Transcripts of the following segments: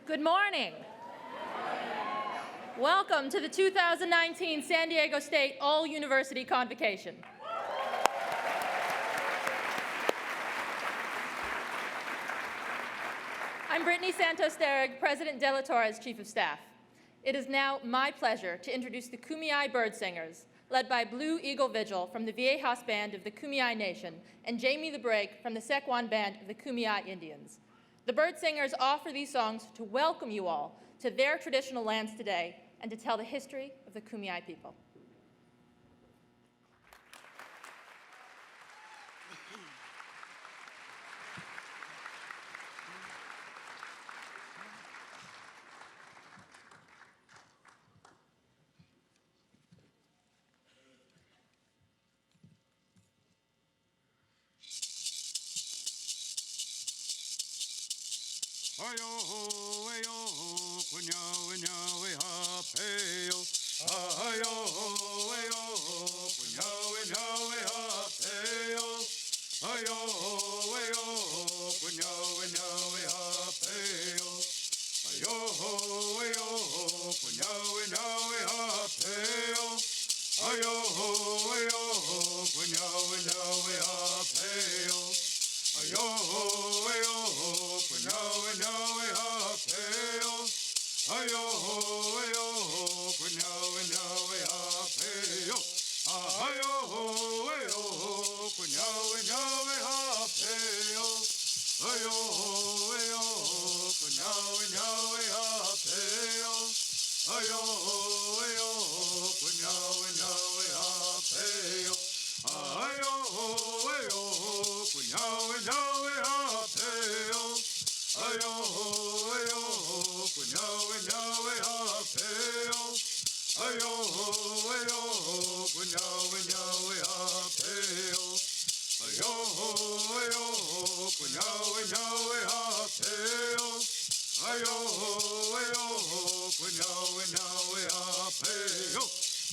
Good morning. Welcome to the 2019 San Diego State All-University Convocation. I'm Brittany Santos-Derrig, President De La Torre's Chief of Staff. It is now my pleasure to introduce the Kumeyaay Bird Singers, led by Blue Eagle Vigil from the Viejas Band of the Kumeyaay Nation and Jamie the Break from the Sequan Band of the Kumeyaay Indians. The bird singers offer these songs to welcome you all to their traditional lands today and to tell the history of the Kumeyaay people. Ayo ho, ayo ho, kunyawe nyawe ha peo. Ayo ho, ayo ho, kunyawe nyawe ha peo. Ayo ho, ayo ho, kunyawe nyawe ha peo. Ayo ho, ayo ho, kunyawe nyawe ha peo. Ayo ho, ayo ho, kunyawe nyawe ha peo. Ayo ho, ayo ho, kunyawe nyawe ha peo. Ayo ho, ayo ho, kunyawe nyawe ha peo. Ayo ho, ayo ho, kunyawe nyawe ha peo. Ayo ho, ayo ho, kunyawe nyawe ha peo. Ayo ho, ayo ho, kunyawe nyawe ha peo. Ayo ho, ayo ho, kunyawe nyawe ha peo. Ayo ho, ayo ho, kunyawe nyawe ha peo. Ayo ho, ayo ho, kunyawe nyawe ha peo. Ayo ho, ayo ho, kunyawe nyawe ha peo. Ayo ho, ayo ho, kunyawe nyawe ha peo.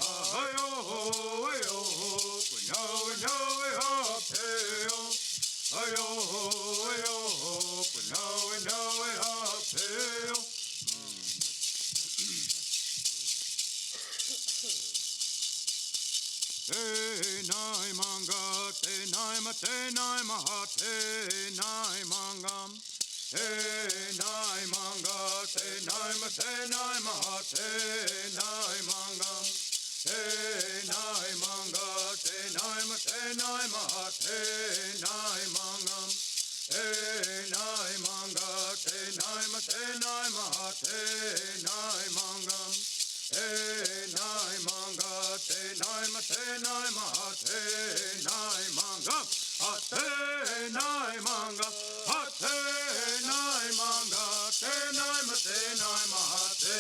Ayo ho, ayo ho, kunyawe nyawe ha peo. Ayo ho, ayo ho, kunyawe nyawe ha peo. Te nai manga, te nai ma, te nai maha, te nai manga. Te nai manga, te nai ma, te nai maha, te nai manga. Te nai manga, te nai ma, te nai maha, te nai manga. Te nai manga, te nai ma, te nai maha, te nai manga. Te nai manga, te nai ma, te nai maha, te nai manga. Ha te nai manga, ha te nai manga, te nai ma, te nai maha, te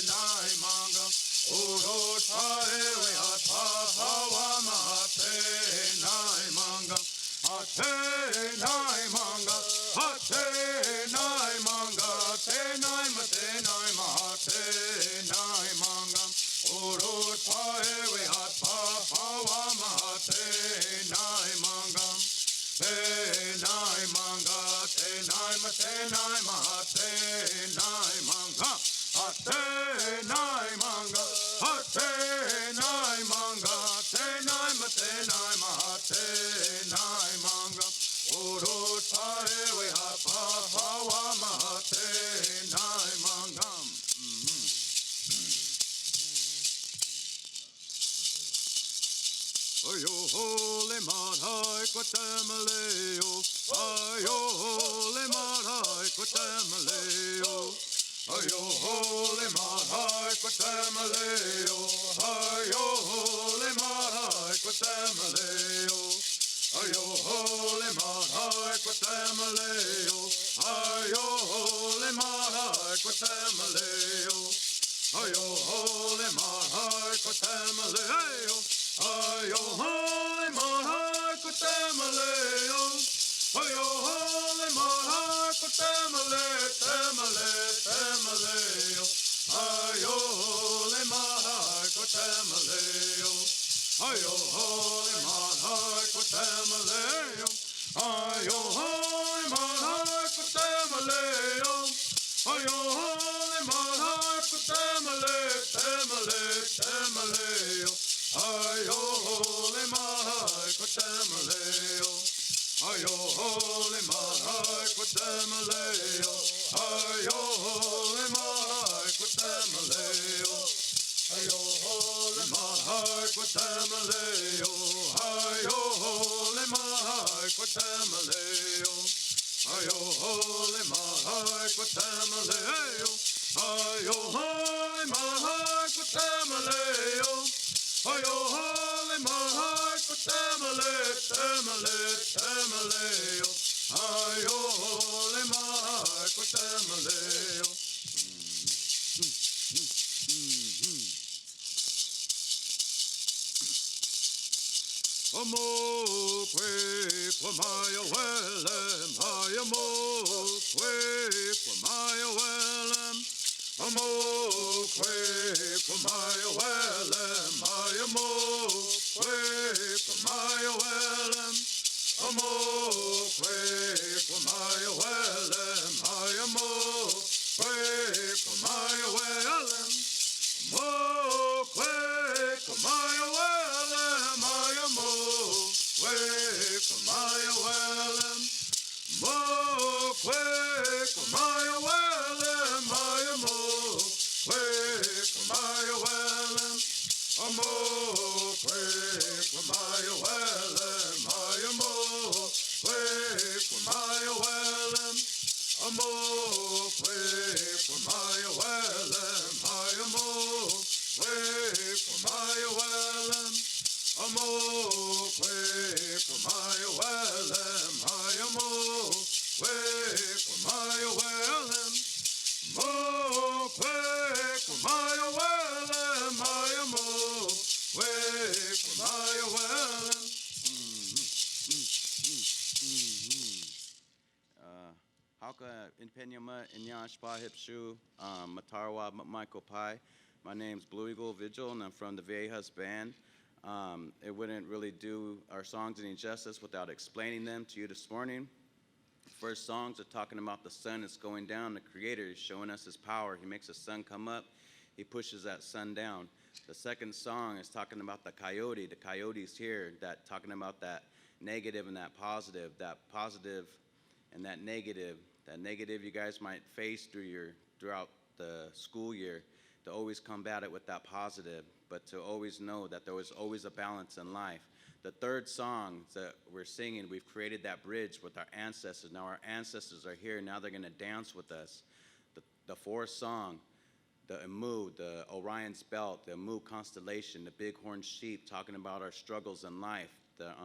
nai manga. Uro tae we ha pa hawa maha, te nai manga. Ha te nai manga, ha te nai manga, te nai ma, te nai maha, te nai manga. Uro tae we ha pa hawa maha, te nai manga. Te nai manga, te nai ma, te nai maha, te nai manga. Ha te nai manga, ha te nai manga, te nai ma, te nai maha, te nai manga. Uro tae we ha pa hawa maha, te nai manga. Ayo ho le marai ko te maleo. Ayo ho le marai ko te maleo. Ayo ho le marai ko te maleo. Ayo ho le marai ko te maleo. Ayo ho le marai ko te maleo. Ayo ho le marai ko te maleo. Ayo ho le marai ko te maleo. Ayo ho le marai ko te maleo. Ayo ho le marai ko te maleo, te maleo, te maleo. Ayo ho le marai ko te maleo. Ayo ho le marai ko te maleo. Ayo ho le marai ko te maleo. Ayo ho Quatemaleo, Ayo Holy my Quatemaleo, Ayo Holy my Quatemaleo, Ayo Holy my Quatemaleo, Ayo Holy my Quatemaleo, Ayo Holy my Quatemaleo, Ayo Holy my Quatemaleo, Ayo Holy my Quatemaleo. Omo kwe kwa maya welem, ayamo kwe kwa maya welem, omo kwe kwa maya welem, ayamo kwe kwa maya welem, omo kwe kwa maya welem, ayamo kwe kwa maya welem, mo kwe kwa maya welem, ayamo kwe kwa maya welem, mo kwe kwa maya welem, ayamo kwe kwa maya welem, amo kwe kwa maya welem, ayamo kwe kwa maya welem, amo kwe kwa maya welem, ayamo kwe kwa maya welem, amo kwe kwa maya welem, ayamo kwe kwa maya welem, mo kwe kwa maya welem, ayamo kwe kwa maya welem. Hauka Inpenyama Inyash Pahipshu, Matarwa Michael Pai. My name's Blue Eagle Vigil, and I'm from the Viejas Band. It wouldn't really do our songs any justice without explaining them to you this morning. First songs are talking about the sun that's going down. The Creator is showing us His power. He makes the sun come up. He pushes that sun down. The second song is talking about the coyote. The coyote's here, that talking about that negative and that positive and that negative. That negative you guys might face throughout the school year, to always combat it with that positive, but to always know that there was always a balance in life. The third song that we're singing, we've created that bridge with our ancestors. Now our ancestors are here. Now they're going to dance with us. The fourth song, the Emu, the Orion's Belt, the Emu constellation, the bighorn sheep, talking about our struggles in life. The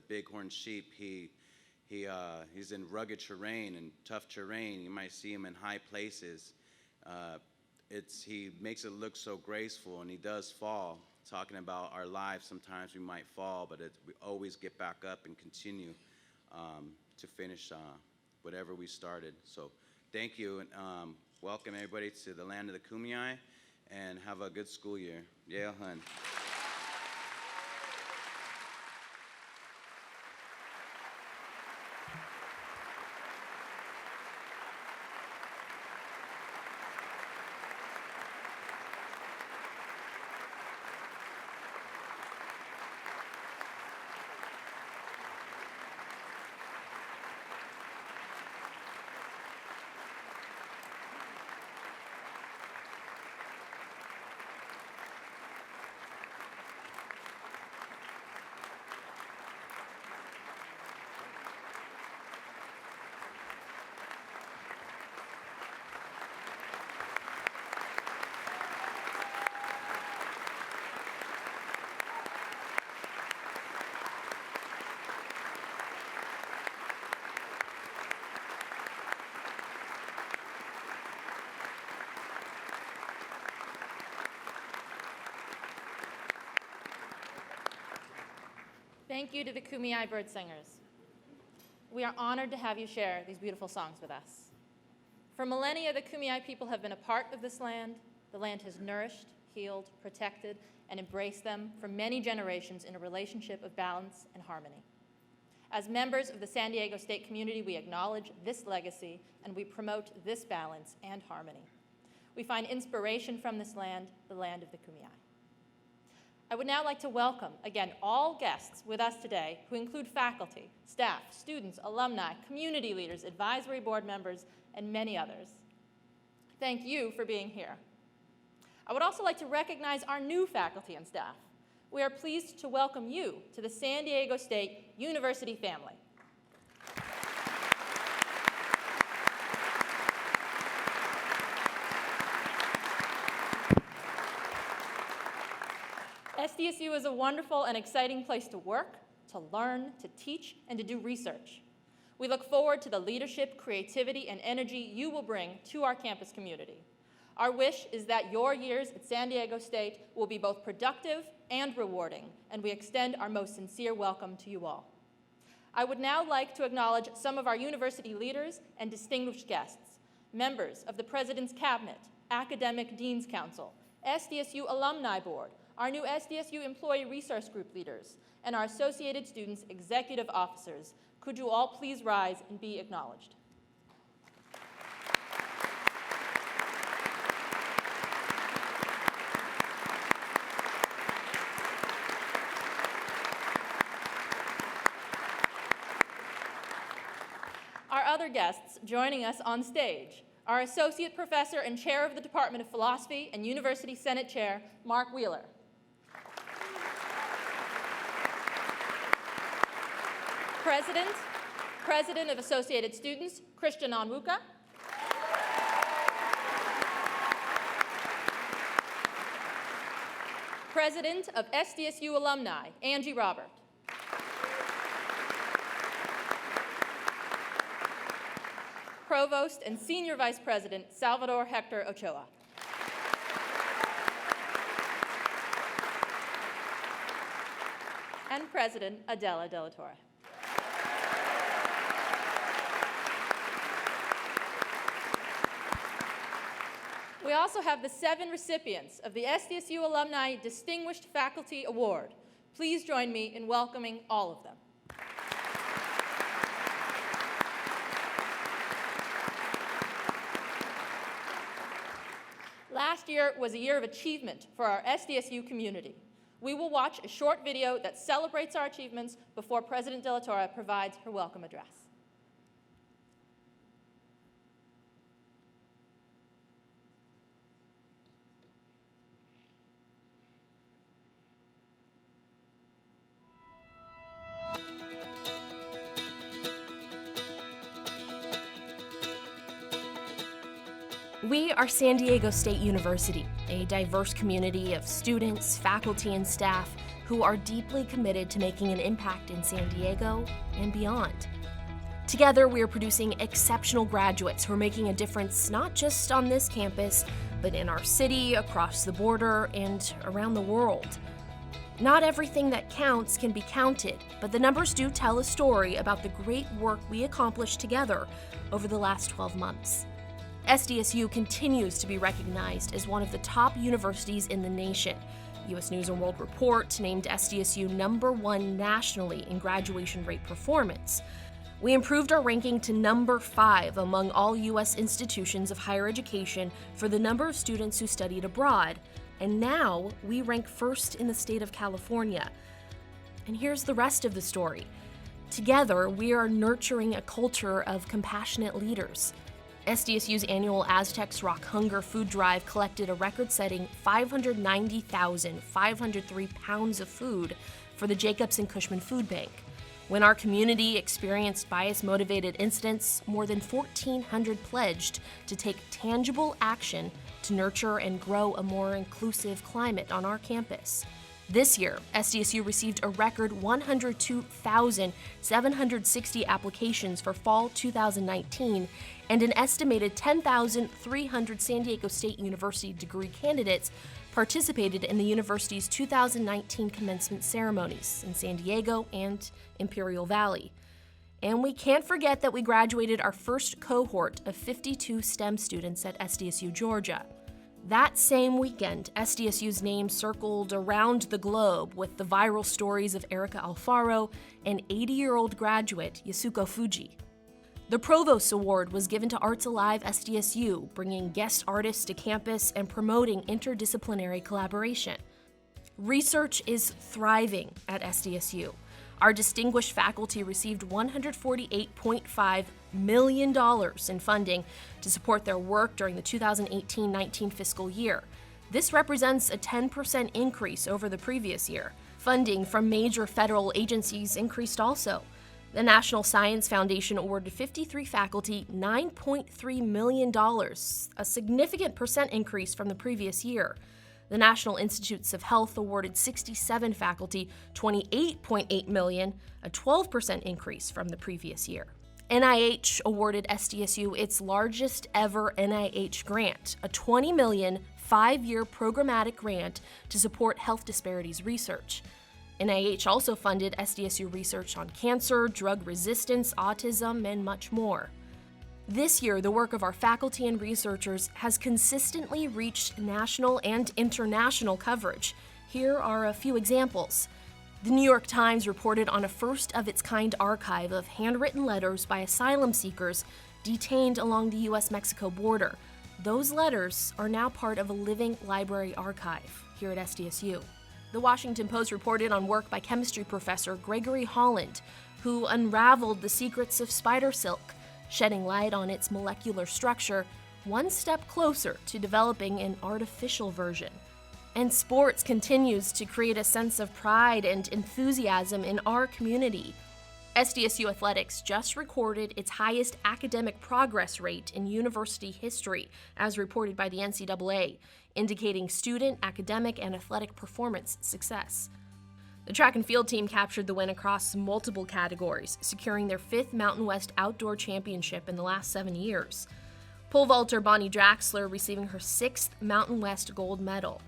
bighorn sheep, he's in rugged terrain and tough terrain. You might see him in high places. He makes it look so graceful, and he does fall. Talking about our lives, sometimes we might fall, but we always get back up and continue to finish whatever we started. So thank you, and welcome everybody to the land of the Kumeyaay, and have a good school year. Yeah, hun. Thank you to the Kumeyaay bird singers. We are honored to have you share these beautiful songs with us. For millennia, the Kumeyaay people have been a part of this land. The land has nourished, healed, protected, and embraced them for many generations in a relationship of balance and harmony. As members of the San Diego State community, we acknowledge this legacy and we promote this balance and harmony. We find inspiration from this land, the land of the Kumeyaay. I would now like to welcome, again, all guests with us today, who include faculty, staff, students, alumni, community leaders, advisory board members, and many others. Thank you for being here. I would also like to recognize our new faculty and staff. We are pleased to welcome you to the San Diego State University family. SDSU is a wonderful and exciting place to work, to learn, to teach, and to do research. We look forward to the leadership, creativity, and energy you will bring to our campus community. Our wish is that your years at San Diego State will be both productive and rewarding, and we extend our most sincere welcome to you all. I would now like to acknowledge some of our university leaders and distinguished guests, members of the President's Cabinet, Academic Dean's Council, SDSU Alumni Board, our new SDSU Employee Resource Group leaders, and our Associated Students Executive Officers. Could you all please rise and be acknowledged? Our other guests joining us on stage, our Associate Professor and Chair of the Department of Philosophy and University Senate Chair, Mark Wheeler. President of Associated Students, Christian Onwuka. President of SDSU Alumni, Angie Robert. Provost and Senior Vice President, Salvador Hector Ochoa. And President Adela de la Torre. We also have the 7 recipients of the SDSU Alumni Distinguished Faculty Award. Please join me in welcoming all of them. Last year was a year of achievement for our SDSU community. We will watch a short video that celebrates our achievements before President de la Torre provides her welcome address. We are San Diego State University, a diverse community of students, faculty, and staff who are deeply committed to making an impact in San Diego and beyond. Together, we are producing exceptional graduates who are making a difference not just on this campus, but in our city, across the border, and around the world. Not everything that counts can be counted, but the numbers do tell a story about the great work we accomplished together over the last 12 months. SDSU continues to be recognized as one of the top universities in the nation. U.S. News & World Report named SDSU #1 nationally in graduation rate performance. We improved our ranking to #5 among all U.S. institutions of higher education for the number of students who studied abroad, and now we rank first in the state of California. And here's the rest of the story. Together, we are nurturing a culture of compassionate leaders. SDSU's annual Aztecs Rock Hunger Food Drive collected a record-setting 590,503 pounds of food for the Jacobs and Cushman Food Bank. When our community experienced bias-motivated incidents, more than 1,400 pledged to take tangible action to nurture and grow a more inclusive climate on our campus. This year, SDSU received a record 102,760 applications for fall 2019, and an estimated 10,300 San Diego State University degree candidates participated in the university's 2019 commencement ceremonies in San Diego and Imperial Valley. And we can't forget that we graduated our first cohort of 52 STEM students at SDSU Georgia. That same weekend, SDSU's name circled around the globe with the viral stories of Erica Alfaro and 80-year-old graduate Yasuko Fuji. The Provost Award was given to Arts Alive SDSU, bringing guest artists to campus and promoting interdisciplinary collaboration. Research is thriving at SDSU. Our distinguished faculty received 148.5 million in funding to support their work during the 2018-19 fiscal year. This represents a 10% increase over the previous year. Funding from major federal agencies increased also. The National Science Foundation awarded 53 faculty $9.3 million, a significant percent increase from the previous year. The National Institutes of Health awarded 67 faculty $28.8 million, a 12% increase from the previous year. NIH awarded SDSU its largest ever NIH grant, a $20 million 5-year programmatic grant to support health disparities research. NIH also funded SDSU research on cancer, drug resistance, autism, and much more. This year, the work of our faculty and researchers has consistently reached national and international coverage. Here are a few examples. The New York Times reported on a first-of-its-kind archive of handwritten letters by asylum seekers detained along the U.S.-Mexico border. Those letters are now part of a living library archive here at SDSU. The Washington Post reported on work by chemistry professor Gregory Holland, who unraveled the secrets of spider silk, shedding light on its molecular structure, one step closer to developing an artificial version. And sports continues to create a sense of pride and enthusiasm in our community. SDSU Athletics just recorded its highest academic progress rate in university history, as reported by the NCAA, indicating student, academic, and athletic performance success. The track and field team captured the win across multiple categories, securing their 5th Mountain West Outdoor Championship in the last 7 years. Pole vaulter Bonnie Draxler receiving her 6th Mountain West gold medal.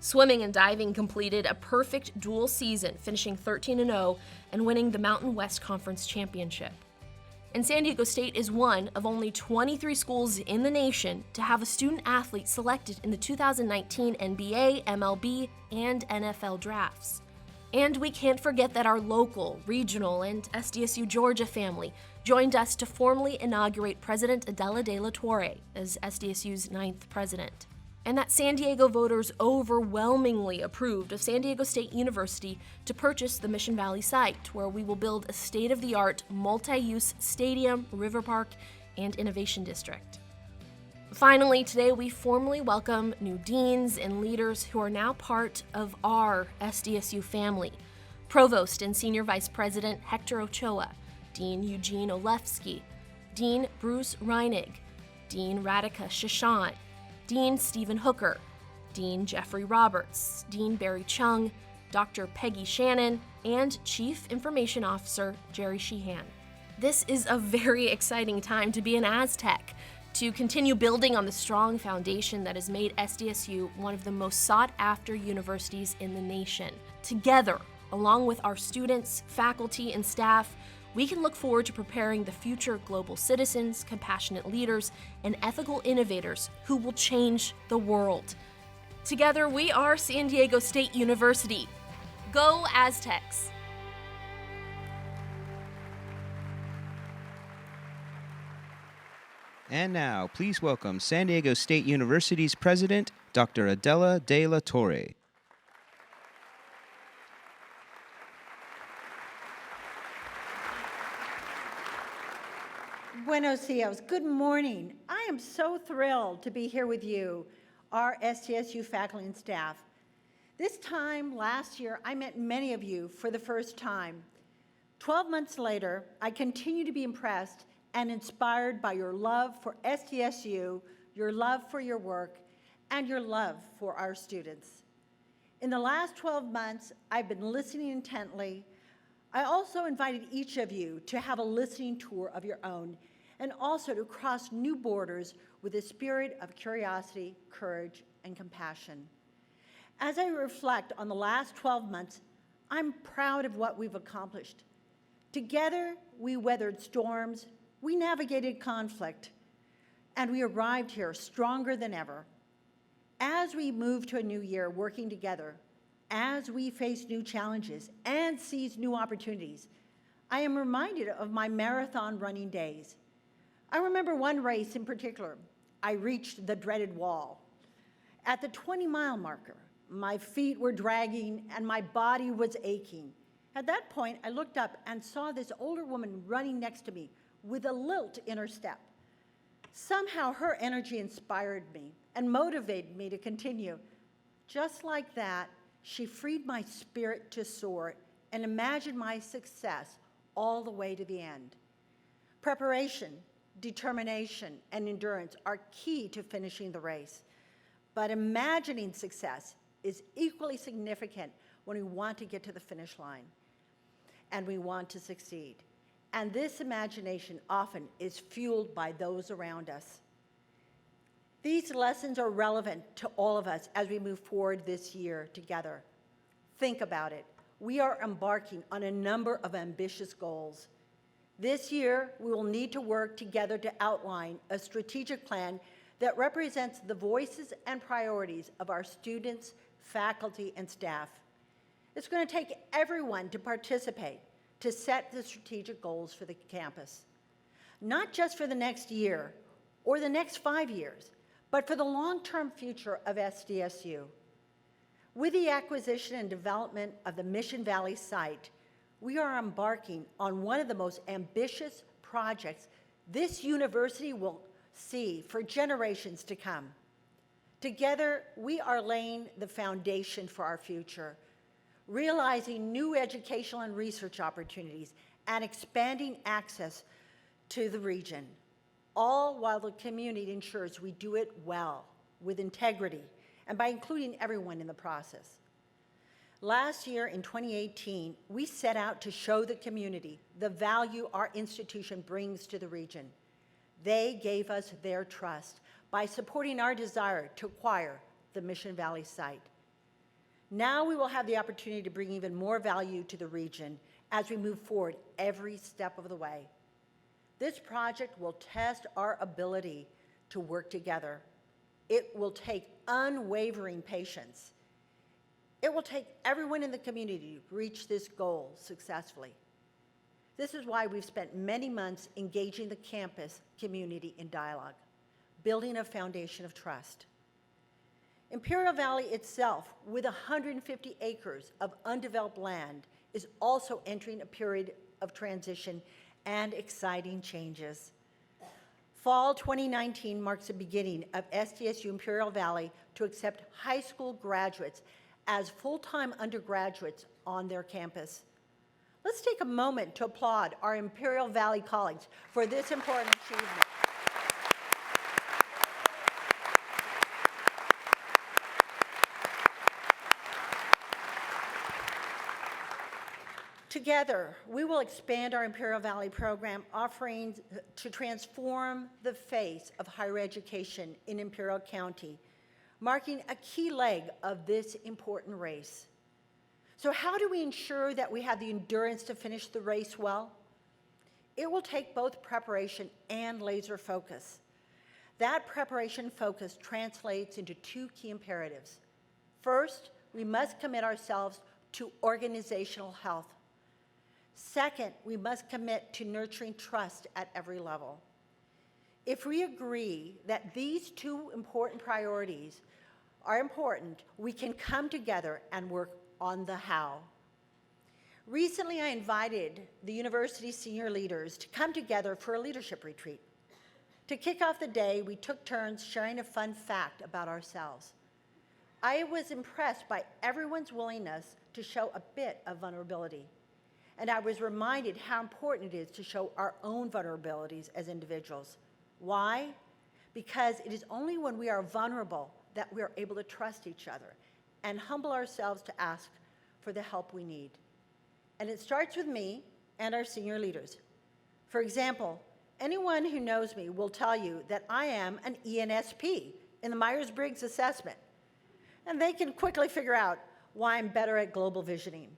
Swimming and diving completed a perfect dual season, finishing 13-0 and winning the Mountain West Conference Championship. And San Diego State is one of only 23 schools in the nation to have a student athlete selected in the 2019 NBA, MLB, and NFL drafts. And we can't forget that our local, regional, and SDSU Georgia family joined us to formally inaugurate President Adela de la Torre as SDSU's 9th president. And that San Diego voters overwhelmingly approved of San Diego State University to purchase the Mission Valley site, where we will build a state-of-the-art multi-use stadium, river park, and innovation district. Finally, today we formally welcome new deans and leaders who are now part of our SDSU family. Provost and Senior Vice President Hector Ochoa, Dean Eugene Olefsky, Dean Bruce Reinig, Dean Radhika Shashan, Dean Stephen Hooker, Dean Jeffrey Roberts, Dean Barry Chung, Dr. Peggy Shannon, and Chief Information Officer Jerry Sheehan. This is a very exciting time to be an Aztec, to continue building on the strong foundation that has made SDSU one of the most sought-after universities in the nation. Together, along with our students, faculty, and staff, we can look forward to preparing the future global citizens, compassionate leaders, and ethical innovators who will change the world. Together, we are San Diego State University. Go Aztecs! And now, please welcome San Diego State University's president, Dr. Adela de la Torre. Buenos dias. Good morning. I am so thrilled to be here with you, our SDSU faculty and staff. This time last year, I met many of you for the first time. 12 months later, I continue to be impressed and inspired by your love for SDSU, your love for your work, and your love for our students. In the last 12 months, I've been listening intently. I also invited each of you to have a listening tour of your own, and also to cross new borders with a spirit of curiosity, courage, and compassion. As I reflect on the last 12 months, I'm proud of what we've accomplished. Together, we weathered storms, we navigated conflict, and we arrived here stronger than ever. As we move to a new year working together, as we face new challenges and seize new opportunities, I am reminded of my marathon running days. I remember one race in particular. I reached the dreaded wall. At the 20-mile marker, my feet were dragging and my body was aching. At that point, I looked up and saw this older woman running next to me with a lilt in her step. Somehow her energy inspired me and motivated me to continue. Just like that, she freed my spirit to soar and imagine my success all the way to the end. Preparation, determination, and endurance are key to finishing the race. But imagining success is equally significant when we want to get to the finish line and we want to succeed. And this imagination often is fueled by those around us. These lessons are relevant to all of us as we move forward this year together. Think about it. We are embarking on a number of ambitious goals. This year, we will need to work together to outline a strategic plan that represents the voices and priorities of our students, faculty, and staff. It's going to take everyone to participate to set the strategic goals for the campus, not just for the next year or the next 5 years, but for the long-term future of SDSU. With the acquisition and development of the Mission Valley site, we are embarking on one of the most ambitious projects this university will see for generations to come. Together, we are laying the foundation for our future, realizing new educational and research opportunities, and expanding access to the region, all while the community ensures we do it well, with integrity, and by including everyone in the process. Last year, in 2018, we set out to show the community the value our institution brings to the region. They gave us their trust by supporting our desire to acquire the Mission Valley site. Now we will have the opportunity to bring even more value to the region as we move forward every step of the way. This project will test our ability to work together. It will take unwavering patience. It will take everyone in the community to reach this goal successfully. This is why we've spent many months engaging the campus community in dialogue, building a foundation of trust. Imperial Valley itself, with 150 acres of undeveloped land, is also entering a period of transition and exciting changes. Fall 2019 marks the beginning of SDSU Imperial Valley to accept high school graduates as full-time undergraduates on their campus. Let's take a moment to applaud our Imperial Valley colleagues for this important achievement. Together, we will expand our Imperial Valley program offerings to transform the face of higher education in Imperial County, marking a key leg of this important race. So how do we ensure that we have the endurance to finish the race well? It will take both preparation and laser focus. That preparation focus translates into two key imperatives. First, we must commit ourselves to organizational health. Second, we must commit to nurturing trust at every level. If we agree that these two important priorities are important, we can come together and work on the how. Recently, I invited the university senior leaders to come together for a leadership retreat. To kick off the day, we took turns sharing a fun fact about ourselves. I was impressed by everyone's willingness to show a bit of vulnerability. And I was reminded how important it is to show our own vulnerabilities as individuals. Why? Because it is only when we are vulnerable that we are able to trust each other and humble ourselves to ask for the help we need. And it starts with me and our senior leaders. For example, anyone who knows me will tell you that I am an ENSP in the Myers-Briggs assessment. And they can quickly figure out why I'm better at global visioning.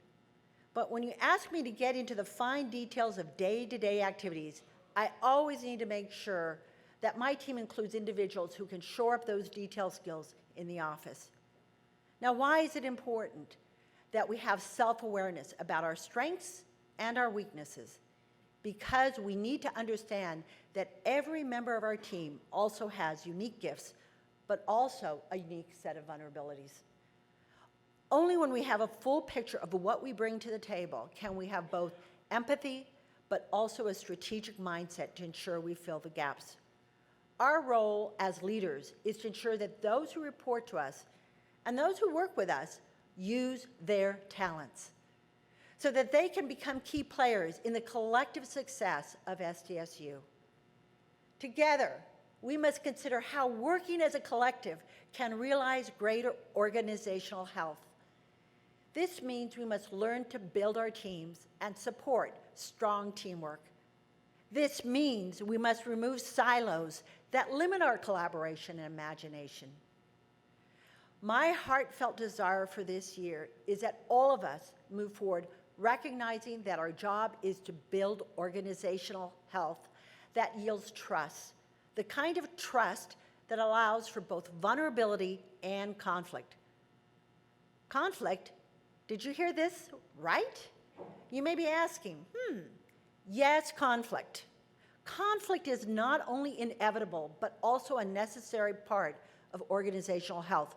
But when you ask me to get into the fine details of day-to-day activities, I always need to make sure that my team includes individuals who can shore up those detail skills in the office. Now, why is it important that we have self-awareness about our strengths and our weaknesses? Because we need to understand that every member of our team also has unique gifts, but also a unique set of vulnerabilities. Only when we have a full picture of what we bring to the table can we have both empathy, but also a strategic mindset to ensure we fill the gaps. Our role as leaders is to ensure that those who report to us and those who work with us use their talents so that they can become key players in the collective success of SDSU. Together, we must consider how working as a collective can realize greater organizational health. This means we must learn to build our teams and support strong teamwork. This means we must remove silos that limit our collaboration and imagination. My heartfelt desire for this year is that all of us move forward recognizing that our job is to build organizational health that yields trust, the kind of trust that allows for both vulnerability and conflict. Conflict, did you hear this right? You may be asking, yes, conflict. Conflict is not only inevitable, but also a necessary part of organizational health.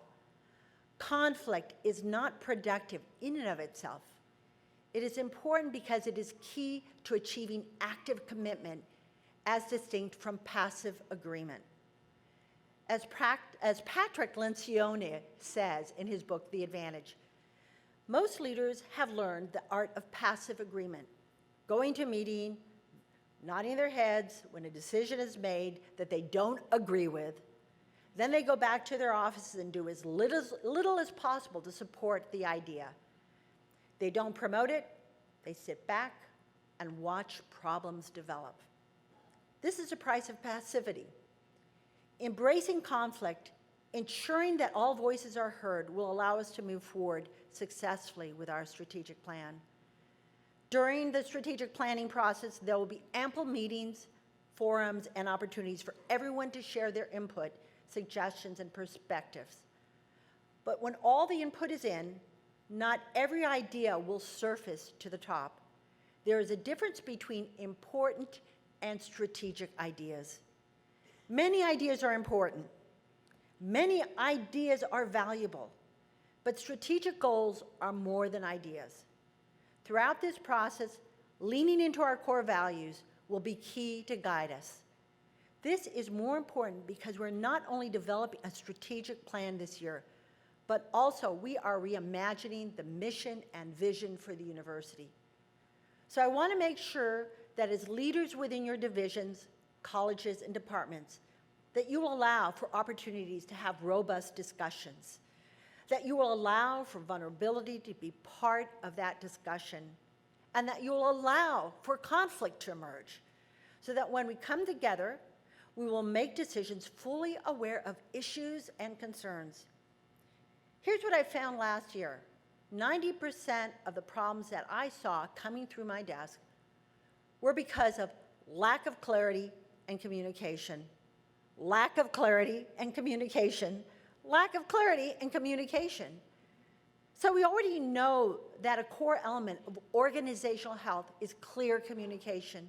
Conflict is not productive in and of itself. It is important because it is key to achieving active commitment as distinct from passive agreement. As Patrick Lencioni says in his book, The Advantage, most leaders have learned the art of passive agreement, going to a meeting, nodding their heads when a decision is made that they don't agree with. Then they go back to their offices and do as little as possible to support the idea. They don't promote it, they sit back and watch problems develop. This is the price of passivity. Embracing conflict, ensuring that all voices are heard, will allow us to move forward successfully with our strategic plan. During the strategic planning process, there will be ample meetings, forums, and opportunities for everyone to share their input, suggestions, and perspectives. But when all the input is in, not every idea will surface to the top. There is a difference between important and strategic ideas. Many ideas are important. Many ideas are valuable. But strategic goals are more than ideas. Throughout this process, leaning into our core values will be key to guide us. This is more important because we're not only developing a strategic plan this year, but also we are reimagining the mission and vision for the university. So I want to make sure that as leaders within your divisions, colleges, and departments, that you will allow for opportunities to have robust discussions, that you will allow for vulnerability to be part of that discussion, and that you will allow for conflict to emerge, so that when we come together, we will make decisions fully aware of issues and concerns. Here's what I found last year. 90% of the problems that I saw coming through my desk were because of lack of clarity and communication. Lack of clarity and communication. Lack of clarity and communication. So we already know that a core element of organizational health is clear communication.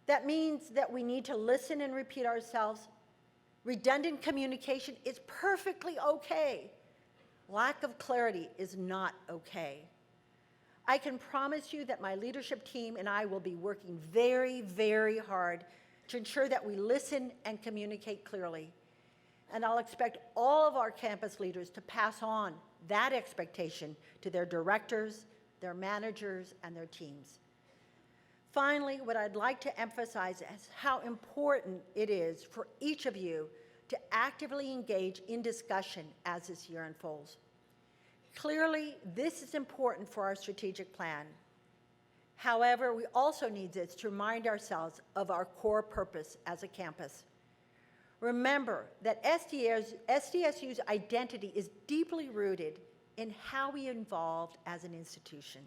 That means that we need to listen and repeat ourselves. Redundant communication is perfectly okay. Lack of clarity is not okay. I can promise you that my leadership team and I will be working very, very hard to ensure that we listen and communicate clearly. And I'll expect all of our campus leaders to pass on that expectation to their directors, their managers, and their teams. Finally, what I'd like to emphasize is how important it is for each of you to actively engage in discussion as this year unfolds. Clearly, this is important for our strategic plan. However, we also need this to remind ourselves of our core purpose as a campus. Remember that SDSU's identity is deeply rooted in how we evolved as an institution.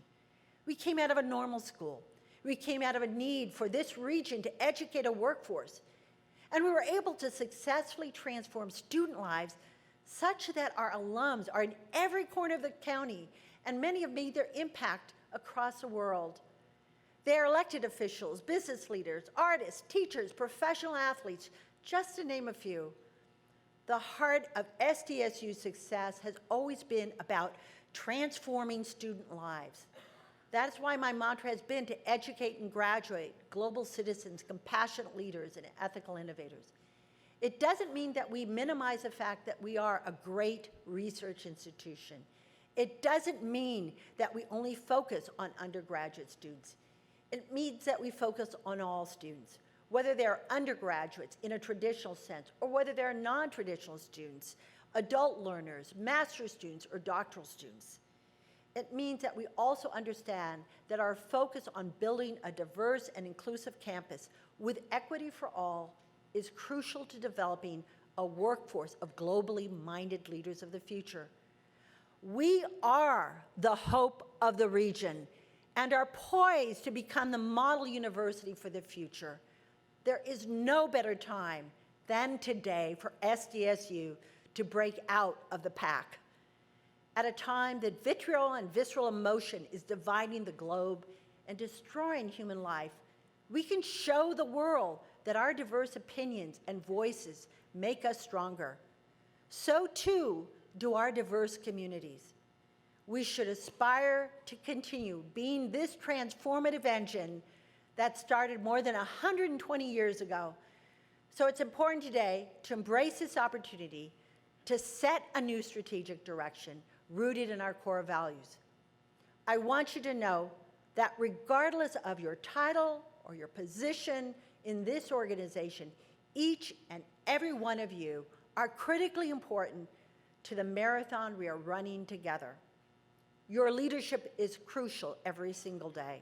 We came out of a normal school. We came out of a need for this region to educate a workforce. And we were able to successfully transform student lives such that our alums are in every corner of the county, and many have made their impact across the world. They are elected officials, business leaders, artists, teachers, professional athletes, just to name a few. The heart of SDSU's success has always been about transforming student lives. That's why my mantra has been to educate and graduate global citizens, compassionate leaders, and ethical innovators. It doesn't mean that we minimize the fact that we are a great research institution. It doesn't mean that we only focus on undergraduate students. It means that we focus on all students, whether they're undergraduates in a traditional sense or whether they're non-traditional students, adult learners, master's students, or doctoral students. It means that we also understand that our focus on building a diverse and inclusive campus with equity for all is crucial to developing a workforce of globally minded leaders of the future. We are the hope of the region and are poised to become the model university for the future. There is no better time than today for SDSU to break out of the pack. At a time that vitriol and visceral emotion is dividing the globe and destroying human life, we can show the world that our diverse opinions and voices make us stronger. So too do our diverse communities. We should aspire to continue being this transformative engine that started more than 120 years ago. So it's important today to embrace this opportunity to set a new strategic direction rooted in our core values. I want you to know that regardless of your title or your position in this organization, each and every one of you are critically important to the marathon we are running together. Your leadership is crucial every single day.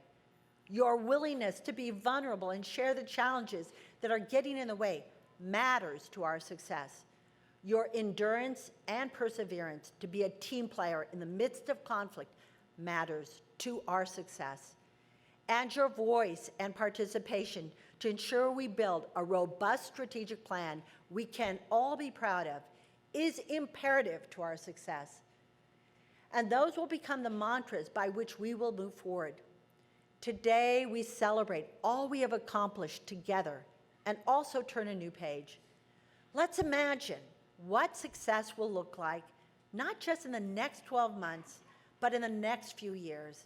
Your willingness to be vulnerable and share the challenges that are getting in the way matters to our success. Your endurance and perseverance to be a team player in the midst of conflict matters to our success. And your voice and participation to ensure we build a robust strategic plan we can all be proud of is imperative to our success. And those will become the mantras by which we will move forward. Today, we celebrate all we have accomplished together and also turn a new page. Let's imagine what success will look like, not just in the next 12 months, but in the next few years.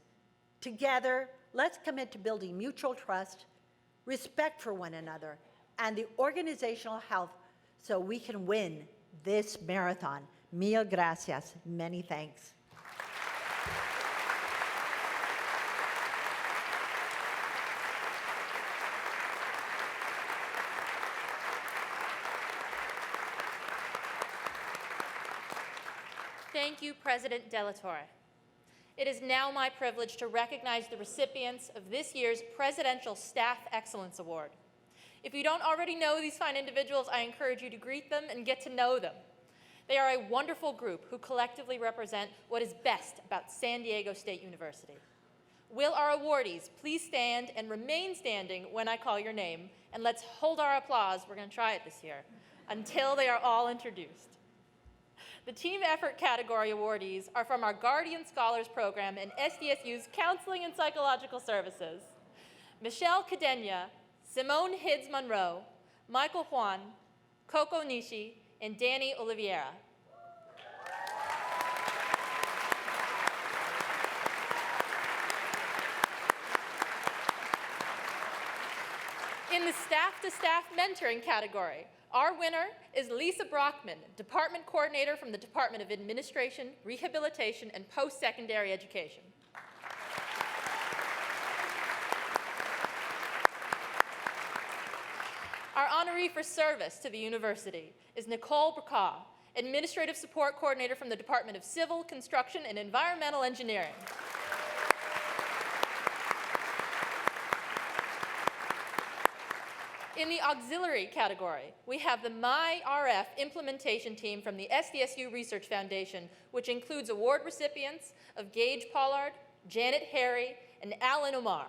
Together, let's commit to building mutual trust, respect for one another, and the organizational health so we can win this marathon. Mil gracias. Many thanks. Thank you, President De La Torre. It is now my privilege to recognize the recipients of this year's Presidential Staff Excellence Award. If you don't already know these fine individuals, I encourage you to greet them and get to know them. They are a wonderful group who collectively represent what is best about San Diego State University. Will our awardees please stand and remain standing when I call your name, and let's hold our applause, we're going to try it this year, until they are all introduced. The Team Effort category awardees are from our Guardian Scholars Program and SDSU's Counseling and Psychological Services. Michelle Cadena, Simone Hids Monroe, Michael Juan, Coco Nishi, and Danny Oliveira. In the staff-to-staff mentoring category, our winner is Lisa Brockman, Department Coordinator from the Department of Administration, Rehabilitation, and Post-Secondary Education. Our honoree for service to the university is Nicole Bracaw, Administrative Support Coordinator from the Department of Civil, Construction, and Environmental Engineering. In the auxiliary category, we have the MyRF implementation team from the SDSU Research Foundation, which includes award recipients of Gage Pollard, Janet Harry, and Alan Omar.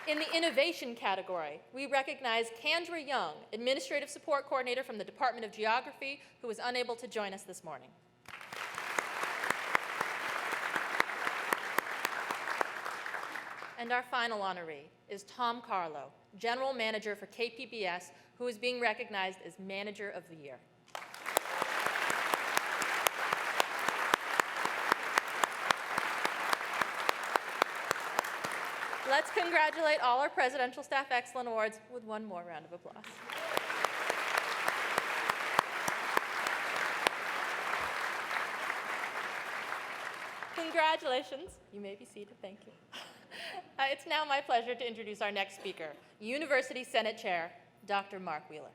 In the innovation category, we recognize Kendra Young, Administrative Support Coordinator from the Department of Geography, who was unable to join us this morning. And our final honoree is Tom Carlo, General Manager for KPBS, who is being recognized as Manager of the Year. Let's congratulate all our Presidential Staff Excellent Awards with one more round of applause. Congratulations. You may be seated. Thank you. It's now my pleasure to introduce our next speaker, University Senate Chair, Dr. Mark Wheeler.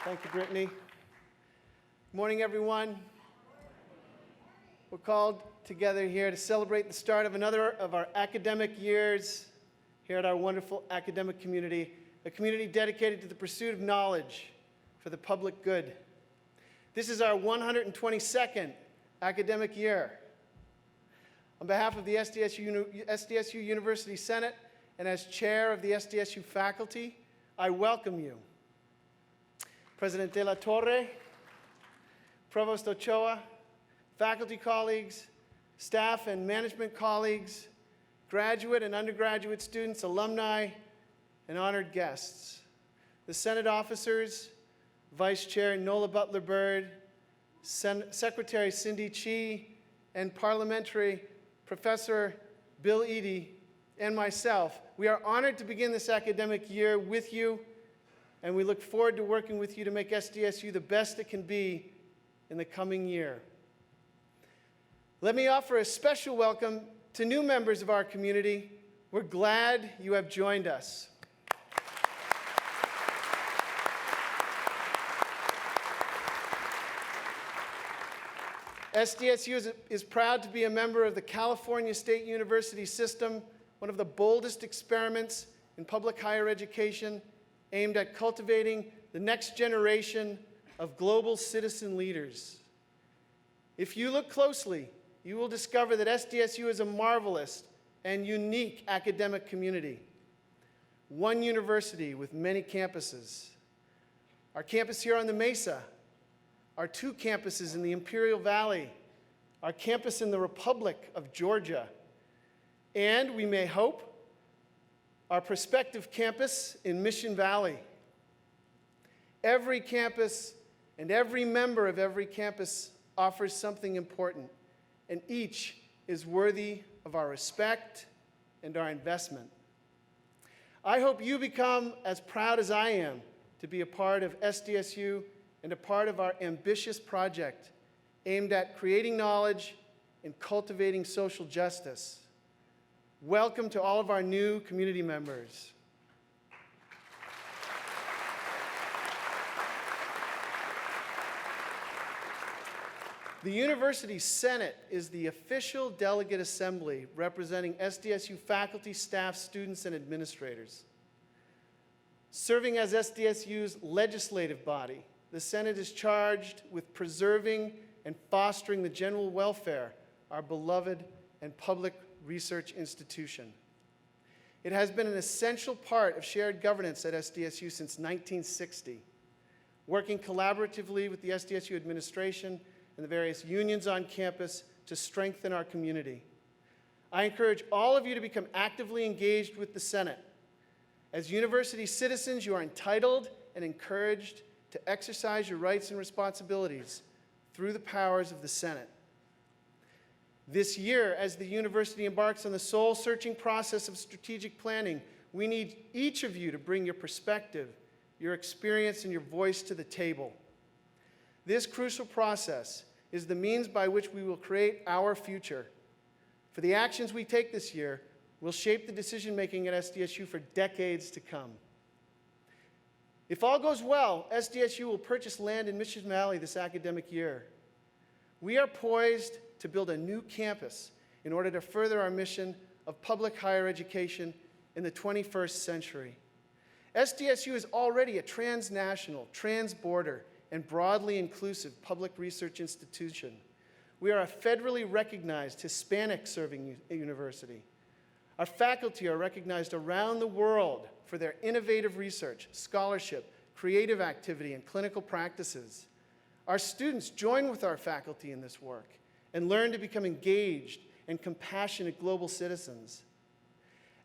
Thank you, Brittany. Good morning, everyone. We're called together here to celebrate the start of another of our academic years here at our wonderful academic community, a community dedicated to the pursuit of knowledge for the public good. This is our 122nd academic year. On behalf of the SDSU University Senate and as chair of the SDSU faculty, I welcome you. President De La Torre, Provost Ochoa, faculty colleagues, staff and management colleagues, graduate and undergraduate students, alumni, and honored guests. The Senate officers, Vice Chair Nola Butler-Byrd, Secretary Cindy Chi, and Parliamentary Professor Bill Eady, and myself, we are honored to begin this academic year with you, and we look forward to working with you to make SDSU the best it can be in the coming year. Let me offer a special welcome to new members of our community. We're glad you have joined us. SDSU is proud to be a member of the California State University system, one of the boldest experiments in public higher education aimed at cultivating the next generation of global citizen leaders. If you look closely, you will discover that SDSU is a marvelous and unique academic community. One university with many campuses. Our campus here on the Mesa, our two campuses in the Imperial Valley, our campus in the Republic of Georgia, and we may hope, our prospective campus in Mission Valley. Every campus and every member of every campus offers something important, and each is worthy of our respect and our investment. I hope you become as proud as I am to be a part of SDSU and a part of our ambitious project aimed at creating knowledge and cultivating social justice. Welcome to all of our new community members. The University Senate is the official delegate assembly representing SDSU faculty, staff, students, and administrators. Serving as SDSU's legislative body, the Senate is charged with preserving and fostering the general welfare, our beloved and public research institution. It has been an essential part of shared governance at SDSU since 1960, working collaboratively with the SDSU administration and the various unions on campus to strengthen our community. I encourage all of you to become actively engaged with the Senate. As university citizens, you are entitled and encouraged to exercise your rights and responsibilities through the powers of the Senate. This year, as the university embarks on the soul-searching process of strategic planning, we need each of you to bring your perspective, your experience, and your voice to the table. This crucial process is the means by which we will create our future. For the actions we take this year will shape the decision-making at SDSU for decades to come. If all goes well, SDSU will purchase land in Mission Valley this academic year. We are poised to build a new campus in order to further our mission of public higher education in the 21st century. SDSU is already a transnational, transborder, and broadly inclusive public research institution. We are a federally recognized Hispanic-serving university. Our faculty are recognized around the world for their innovative research, scholarship, creative activity, and clinical practices. Our students join with our faculty in this work and learn to become engaged and compassionate global citizens.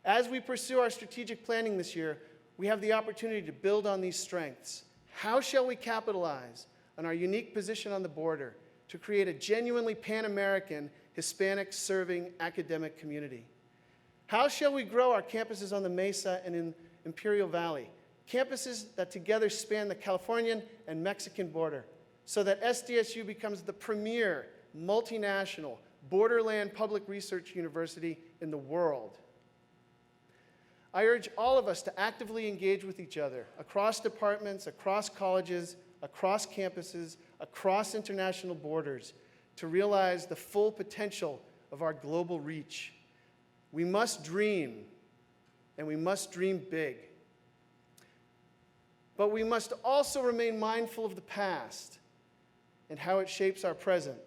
As we pursue our strategic planning this year, we have the opportunity to build on these strengths. How shall we capitalize on our unique position on the border to create a genuinely Pan-American, Hispanic-serving academic community? How shall we grow our campuses on the Mesa and in Imperial Valley? Campuses that together span the Californian and Mexican border, so that SDSU becomes the premier multinational borderland public research university in the world. I urge all of us to actively engage with each other across departments, across colleges, across campuses, across international borders to realize the full potential of our global reach. We must dream, and we must dream big. But we must also remain mindful of the past and how it shapes our present.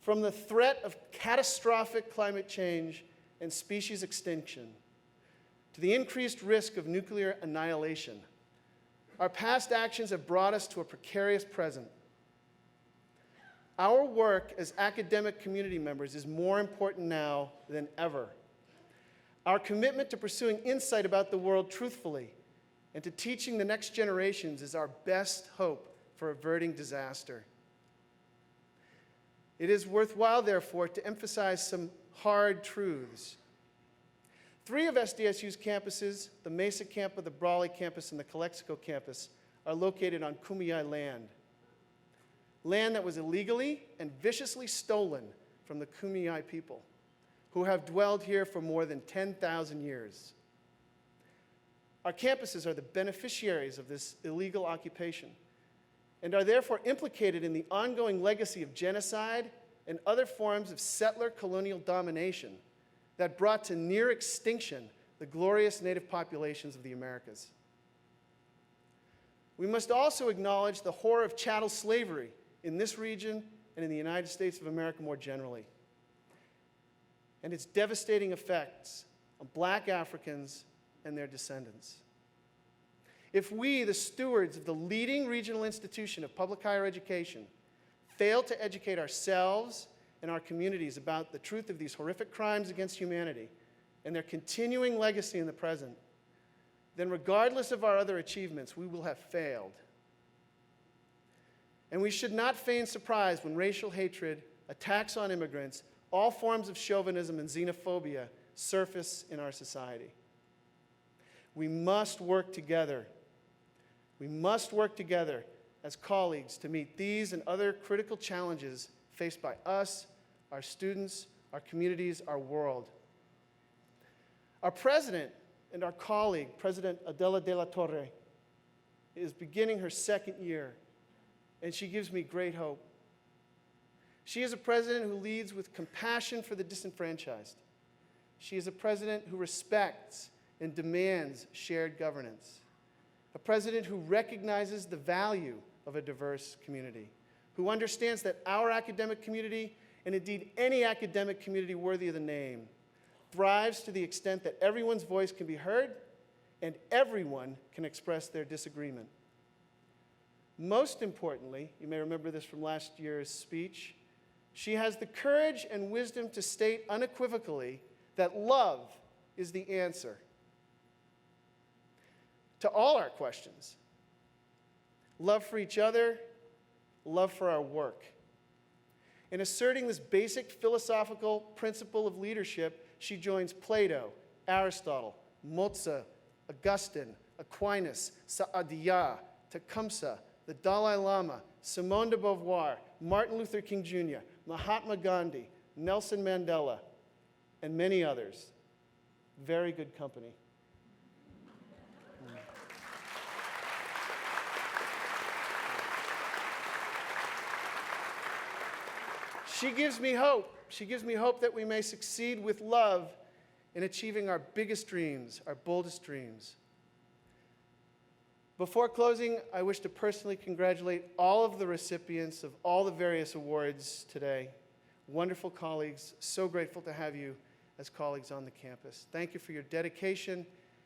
From the threat of catastrophic climate change and species extinction to the increased risk of nuclear annihilation, our past actions have brought us to a precarious present. Our work as academic community members is more important now than ever. Our commitment to pursuing insight about the world truthfully and to teaching the next generations is our best hope for averting disaster. It is worthwhile, therefore, to emphasize some hard truths. 3 of SDSU's campuses, the Mesa campus, the Brawley campus, and the Calexico campus, are located on Kumeyaay land. Land that was illegally and viciously stolen from the Kumeyaay people, who have dwelled here for more than 10,000 years. Our campuses are the beneficiaries of this illegal occupation and are therefore implicated in the ongoing legacy of genocide and other forms of settler colonial domination that brought to near extinction the glorious native populations of the Americas. We must also acknowledge the horror of chattel slavery in this region and in the United States of America more generally, and its devastating effects on Black Africans and their descendants. If we, the stewards of the leading regional institution of public higher education, fail to educate ourselves and our communities about the truth of these horrific crimes against humanity and their continuing legacy in the present, then regardless of our other achievements, we will have failed. And we should not feign surprise when racial hatred, attacks on immigrants, all forms of chauvinism and xenophobia surface in our society. We must work together. We must work together as colleagues to meet these and other critical challenges faced by us, our students, our communities, our world. Our president and our colleague, President Adela de la Torre, is beginning her 2nd year, and she gives me great hope. She is a president who leads with compassion for the disenfranchised. She is a president who respects and demands shared governance. A president who recognizes the value of a diverse community, who understands that our academic community, and indeed any academic community worthy of the name, thrives to the extent that everyone's voice can be heard and everyone can express their disagreement. Most importantly, you may remember this from last year's speech, she has the courage and wisdom to state unequivocally that love is the answer to all our questions. Love for each other, love for our work. In asserting this basic philosophical principle of leadership, she joins Plato, Aristotle, Mozart, Augustine, Aquinas, Sa'adiyya, Tecumseh, the Dalai Lama, Simone de Beauvoir, Martin Luther King Jr., Mahatma Gandhi, Nelson Mandela, and many others. Very good company. She gives me hope. She gives me hope that we may succeed with love in achieving our biggest dreams, our boldest dreams. Before closing, I wish to personally congratulate all of the recipients of all the various awards today. Wonderful colleagues, so grateful to have you as colleagues on the campus. Thank you for your dedication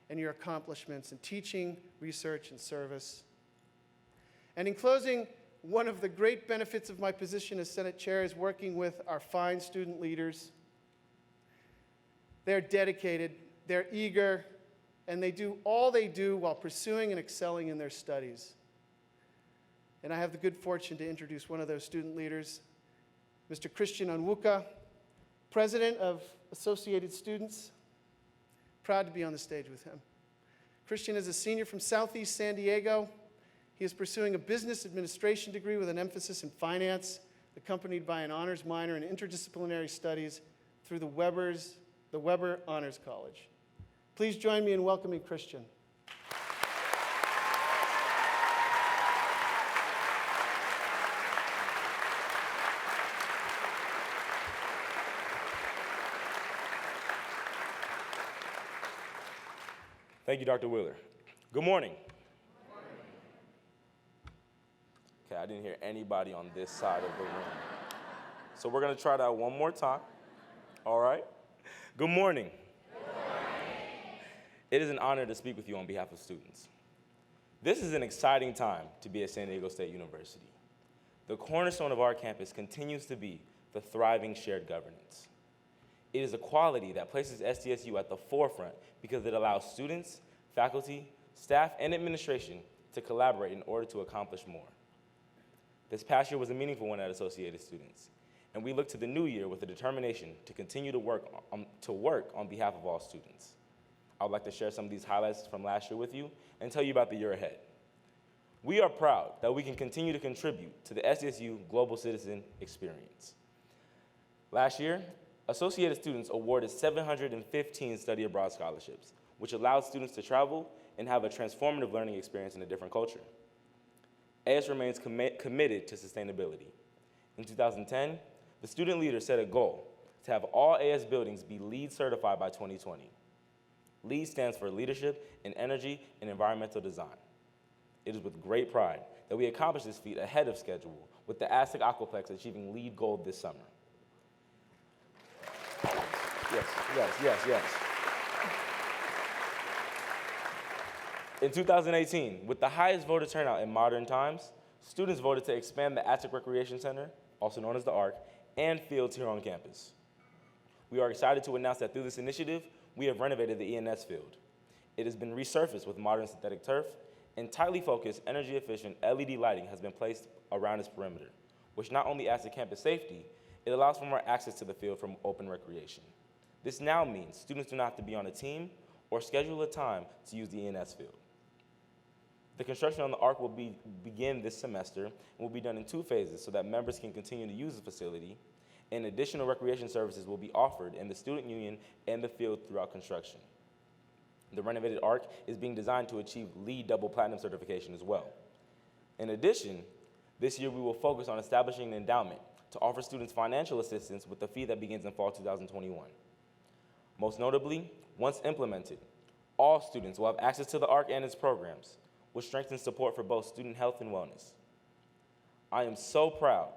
and your accomplishments in teaching, research, and service. And in closing, one of the great benefits of my position as Senate Chair is working with our fine student leaders. They're dedicated, they're eager, and they do all they do while pursuing and excelling in their studies. And I have the good fortune to introduce one of those student leaders, Mr. Christian Onwuka, President of Associated Students. Proud to be on the stage with him. Christian is a senior from Southeast San Diego. He is pursuing a business administration degree with an emphasis in finance, accompanied by an honors minor in interdisciplinary studies through the Weber Honors College. Please join me in welcoming Christian. Thank you, Dr. Wheeler. Good morning. Okay, I didn't hear anybody on this side of the room. So we're gonna try that one more time. All right? Good morning. Good morning. It is an honor to speak with you on behalf of students. This is an exciting time to be at San Diego State University. The cornerstone of our campus continues to be the thriving shared governance. It is a quality that places SDSU at the forefront because it allows students, faculty, staff, and administration to collaborate in order to accomplish more. This past year was a meaningful one at Associated Students, and we look to the new year with a determination to continue to work on behalf of all students. I would like to share some of these highlights from last year with you and tell you about the year ahead. We are proud that we can continue to contribute to the SDSU Global Citizen Experience. Last year, Associated Students awarded 715 study abroad scholarships, which allowed students to travel and have a transformative learning experience in a different culture. AS remains committed to sustainability. In 2010, the student leader set a goal to have all AS buildings be LEED certified by 2020. LEED stands for Leadership in Energy and Environmental Design. It is with great pride that we accomplished this feat ahead of schedule, with the Aztec Aquaplex achieving LEED Gold this summer. Yes. In 2018, with the highest voter turnout in modern times, students voted to expand the Aztec Recreation Center, also known as the ARC, and fields here on campus. We are excited to announce that through this initiative, we have renovated the ENS field. It has been resurfaced with modern synthetic turf, and tightly focused, energy-efficient LED lighting has been placed around its perimeter, which not only adds to campus safety, it allows for more access to the field from open recreation. This now means students do not have to be on a team or schedule a time to use the ENS field. The construction on the ARC will begin this semester and will be done in 2 phases so that members can continue to use the facility, and additional recreation services will be offered in the student union and the field throughout construction. The renovated ARC is being designed to achieve LEED Double Platinum certification as well. In addition, this year we will focus on establishing an endowment to offer students financial assistance with a fee that begins in fall 2021. Most notably, once implemented, all students will have access to the ARC and its programs, which strengthens support for both student health and wellness. I am so proud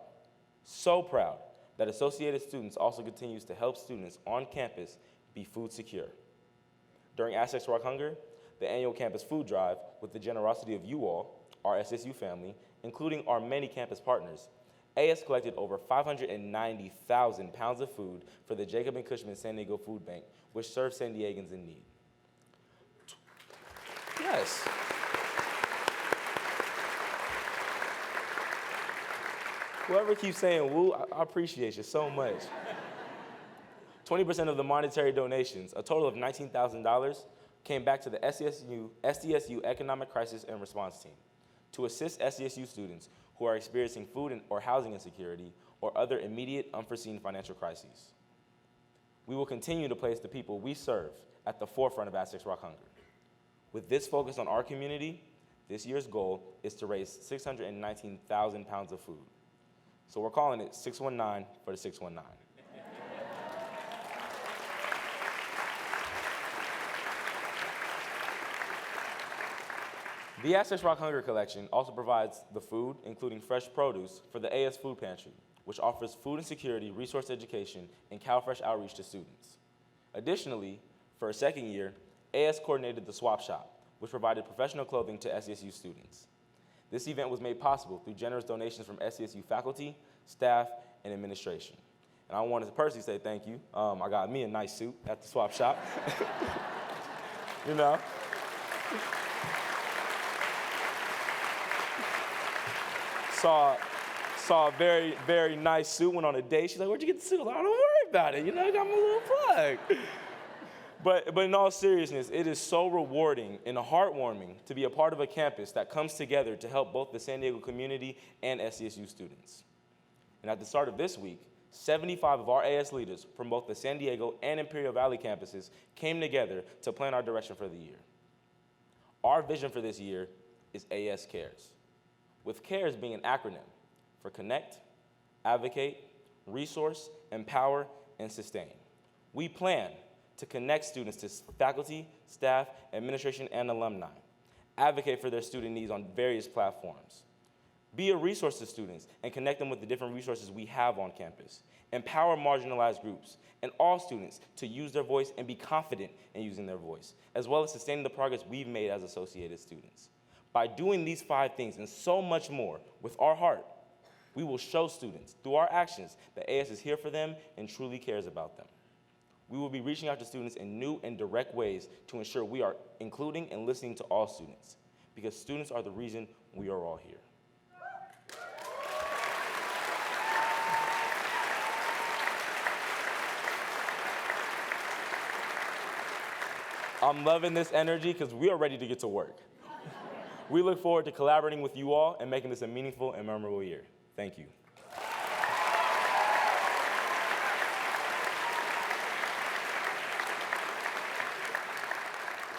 that Associated Students also continues to help students on campus be food secure. During Aztecs Rock Hunger, the annual campus food drive, with the generosity of you all, our SSU family, including our many campus partners, AS collected over 590,000 pounds of food for the Jacob and Cushman San Diego Food Bank, which serves San Diegans in need. Yes. Whoever keeps saying woo, I appreciate you so much. 20% of the monetary donations, a total of $19,000, came back to the SDSU Economic Crisis and Response Team to assist SDSU students who are experiencing food or housing insecurity or other immediate unforeseen financial crises. We will continue to place the people we serve at the forefront of Aztecs Rock Hunger. With this focus on our community, this year's goal is to raise 619,000 pounds of food. So we're calling it 619 for the 619. The Aztecs Rock Hunger Collection also provides the food, including fresh produce, for the AS Food Pantry, which offers food insecurity, resource education, and CalFresh outreach to students. Additionally, for a second year, AS coordinated the Swap Shop, which provided professional clothing to SDSU students. This event was made possible through generous donations from SDSU faculty, staff, and administration. And I wanted to personally say thank you. I got me a nice suit at the Swap Shop. You know. saw a very, very nice suit, went on a date. She's like, where'd you get the suit? I'm like, oh, don't worry about it. You know, I got my little plug. But in all seriousness, it is so rewarding and heartwarming to be a part of a campus that comes together to help both the San Diego community and SDSU students. And at the start of this week, 75 of our AS leaders from both the San Diego and Imperial Valley campuses came together to plan our direction for the year. Our vision for this year is AS Cares, with CARES being an acronym for Connect, Advocate, Resource, Empower, and Sustain. We plan to connect students to faculty, staff, administration, and alumni, advocate for their student needs on various platforms, be a resource to students and connect them with the different resources we have on campus, empower marginalized groups and all students to use their voice and be confident in using their voice, as well as sustaining the progress we've made as associated students. By doing these 5 things and so much more with our heart, we will show students through our actions that AS is here for them and truly cares about them. We will be reaching out to students in new and direct ways to ensure we are including and listening to all students, because students are the reason we are all here. I'm loving this energy because we are ready to get to work. We look forward to collaborating with you all and making this a meaningful and memorable year. Thank you.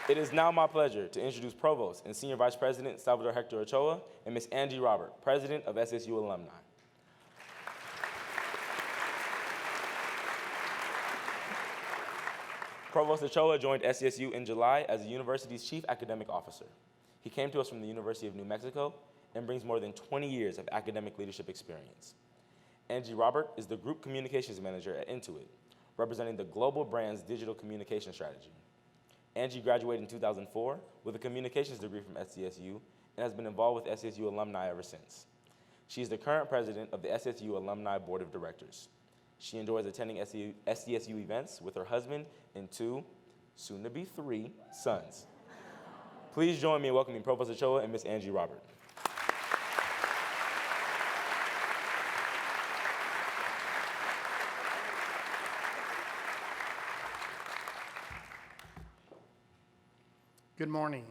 It is now my pleasure to introduce Provost and Senior Vice President Salvador Hector Ochoa and Ms. Angie Robert, President of SSU Alumni. Provost Ochoa joined SDSU in July as the university's Chief Academic Officer. He came to us from the University of New Mexico and brings more than 20 years of academic leadership experience. Angie Robert is the Group Communications Manager at Intuit, representing the global brand's digital communication strategy. Angie graduated in 2004 with a communications degree from SDSU and has been involved with SDSU alumni ever since. She is the current president of the SDSU Alumni Board of Directors. She enjoys attending SDSU events with her husband and 2, soon-to-be 3, sons. Please join me in welcoming Provost Ochoa and Ms. Angie Robert. Good morning.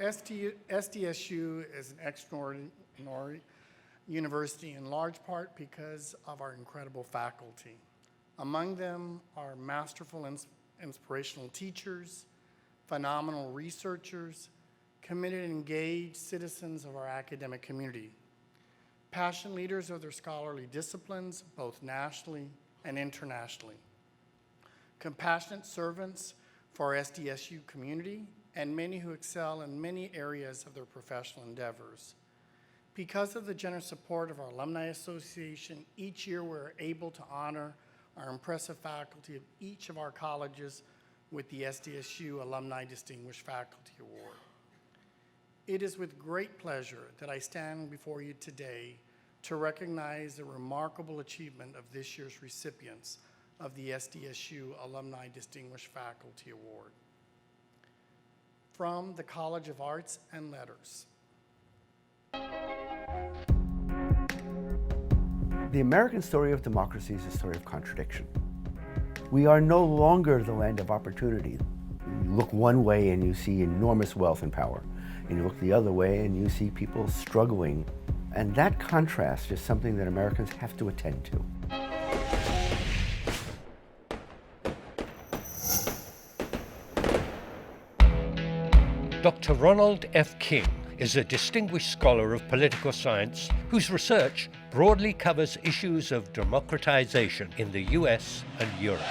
SDSU is an extraordinary university in large part because of our incredible faculty. Among them are masterful, inspirational teachers, phenomenal researchers, committed and engaged citizens of our academic community, passionate leaders of their scholarly disciplines, both nationally and internationally, compassionate servants for our SDSU community, and many who excel in many areas of their professional endeavors. Because of the generous support of our Alumni Association, each year we're able to honor our impressive faculty of each of our colleges with the SDSU Alumni Distinguished Faculty Award. It is with great pleasure that I stand before you today to recognize the remarkable achievement of this year's recipients of the SDSU Alumni Distinguished Faculty Award. From the College of Arts and Letters. The American story of democracy is a story of contradiction. We are no longer the land of opportunity. You look one way and you see enormous wealth and power, and you look the other way and you see people struggling. And that contrast is something that Americans have to attend to. Dr. Ronald F. King is a distinguished scholar of political science whose research broadly covers issues of democratization in the US and Europe.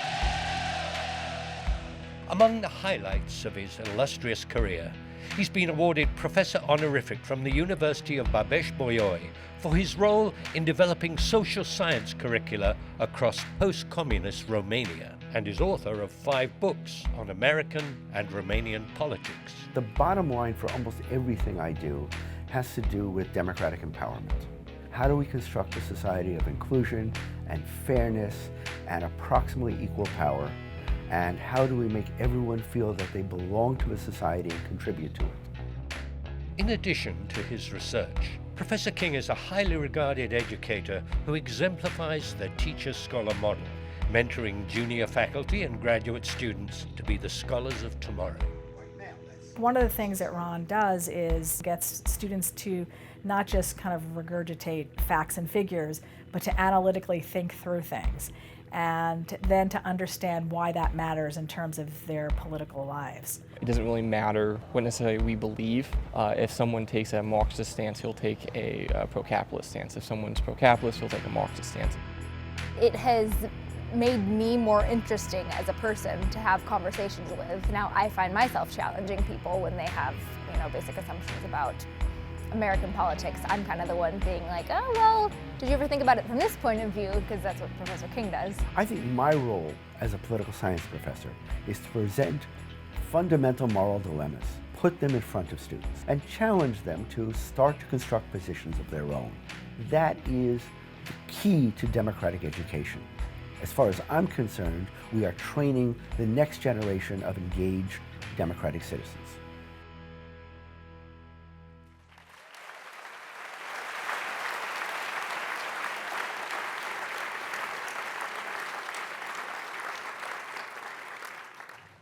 Among the highlights of his illustrious career, he's been awarded Professor Honorific from the University of Babeș-Bolyai for his role in developing social science curricula across post-communist Romania, and is author of 5 books on American and Romanian politics. The bottom line for almost everything I do has to do with democratic empowerment. How do we construct a society of inclusion and fairness and approximately equal power? And how do we make everyone feel that they belong to a society and contribute to it? In addition to his research, Professor King is a highly regarded educator who exemplifies the teacher-scholar model, mentoring junior faculty and graduate students to be the scholars of tomorrow. One of the things that Ron does is gets students to not just kind of regurgitate facts and figures, but to analytically think through things, and then to understand why that matters in terms of their political lives. It doesn't really matter what necessarily we believe. If someone takes a Marxist stance, he'll take a pro-capitalist stance. If someone's pro-capitalist, he'll take a Marxist stance. It has made me more interesting as a person to have conversations with. Now I find myself challenging people when they have, basic assumptions about American politics. I'm kind of the one being like, oh, well, did you ever think about it from this point of view? Because that's what Professor King does. I think my role as a political science professor is to present fundamental moral dilemmas, put them in front of students, and challenge them to start to construct positions of their own. That is the key to democratic education. As far as I'm concerned, we are training the next generation of engaged democratic citizens.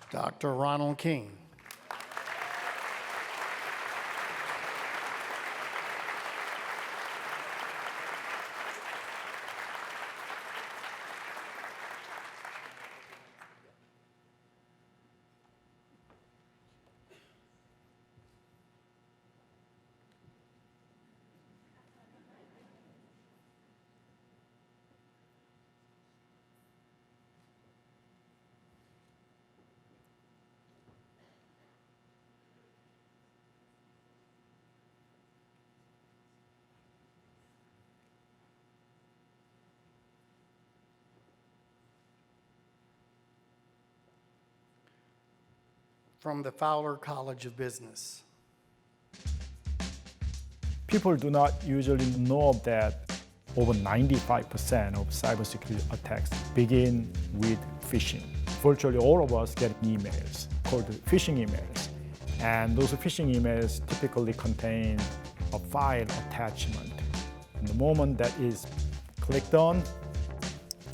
Dr. Ronald King. From the Fowler College of Business. People do not usually know that over 95% of cybersecurity attacks begin with phishing. Virtually all of us get emails called phishing emails. And those phishing emails typically contain a file attachment. And the moment that is clicked on,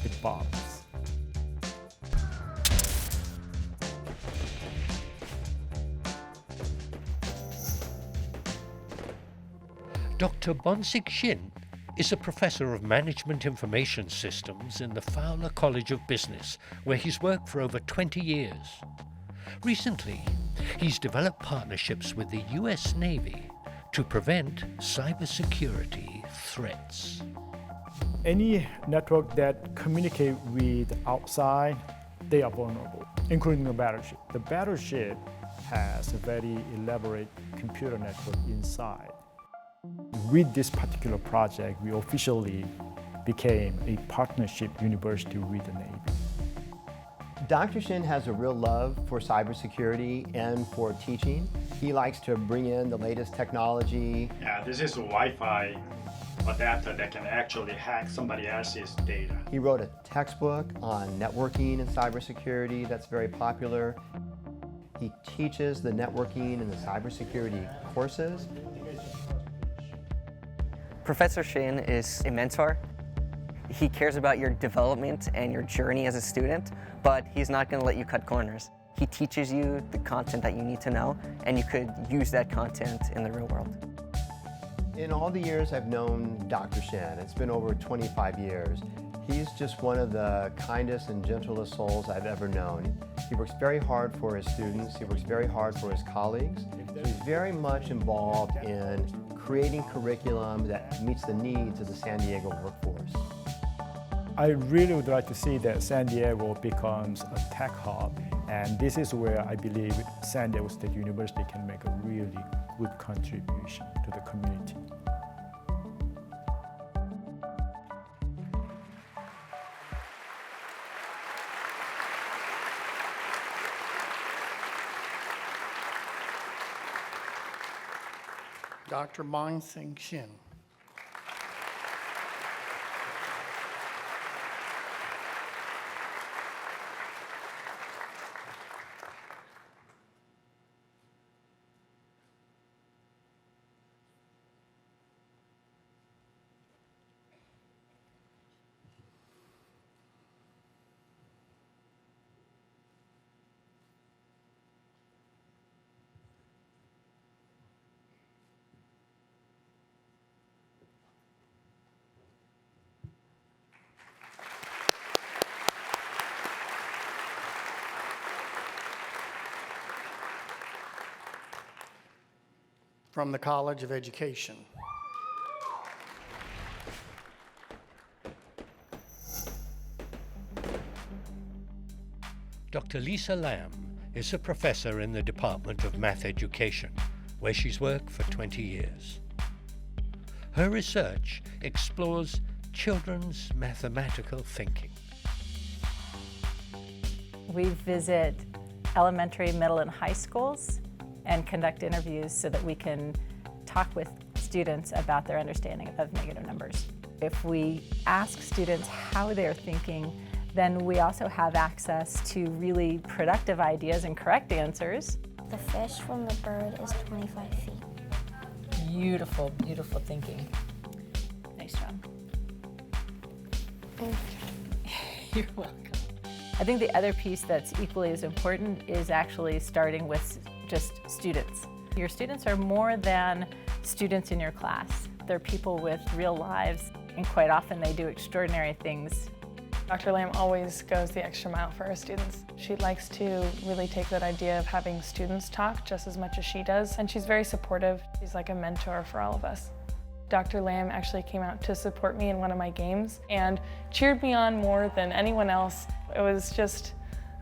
it bombs. Dr. Bonsik Shin is a professor of management information systems in the Fowler College of Business, where he's worked for over 20 years. Recently, he's developed partnerships with the US Navy to prevent cybersecurity threats. Any network that communicate with outside, they are vulnerable, including the battleship. The battleship has a very elaborate computer network inside. With this particular project, we officially became a partnership university with the Navy. Dr. Shin has a real love for cybersecurity and for teaching. He likes to bring in the latest technology. Yeah, this is a Wi-Fi adapter that can actually hack somebody else's data. He wrote a textbook on networking and cybersecurity that's very popular. He teaches the networking and the cybersecurity courses. Professor Shin is a mentor. He cares about your development and your journey as a student, but he's not going to let you cut corners. He teaches you the content that you need to know, and you could use that content in the real world. In all the years I've known Dr. Shin, it's been over 25 years, he's just one of the kindest and gentlest souls I've ever known. He works very hard for his students, he works very hard for his colleagues. So he's very much involved in creating curriculum that meets the needs of the San Diego workforce. I really would like to see that San Diego becomes a tech hub, and this is where I believe San Diego State University can make a really good contribution to the community. Dr. Bonsik Shin. From the College of Education. Dr. Lisa Lamb is a professor in the Department of Math Education, where she's worked for 20 years. Her research explores children's mathematical thinking. We visit elementary, middle, and high schools and conduct interviews so that we can talk with students about their understanding of negative numbers. If we ask students how they're thinking, then we also have access to really productive ideas and correct answers. The fish from the bird is 25 feet. Beautiful, beautiful thinking. Nice job. You're welcome. I think the other piece that's equally as important is actually starting with just students. Your students are more than students in your class. They're people with real lives, and quite often they do extraordinary things. Dr. Lamb always goes the extra mile for her students. She likes to really take that idea of having students talk just as much as she does, and she's very supportive. She's like a mentor for all of us. Dr. Lamb actually came out to support me in one of my games and cheered me on more than anyone else. It was just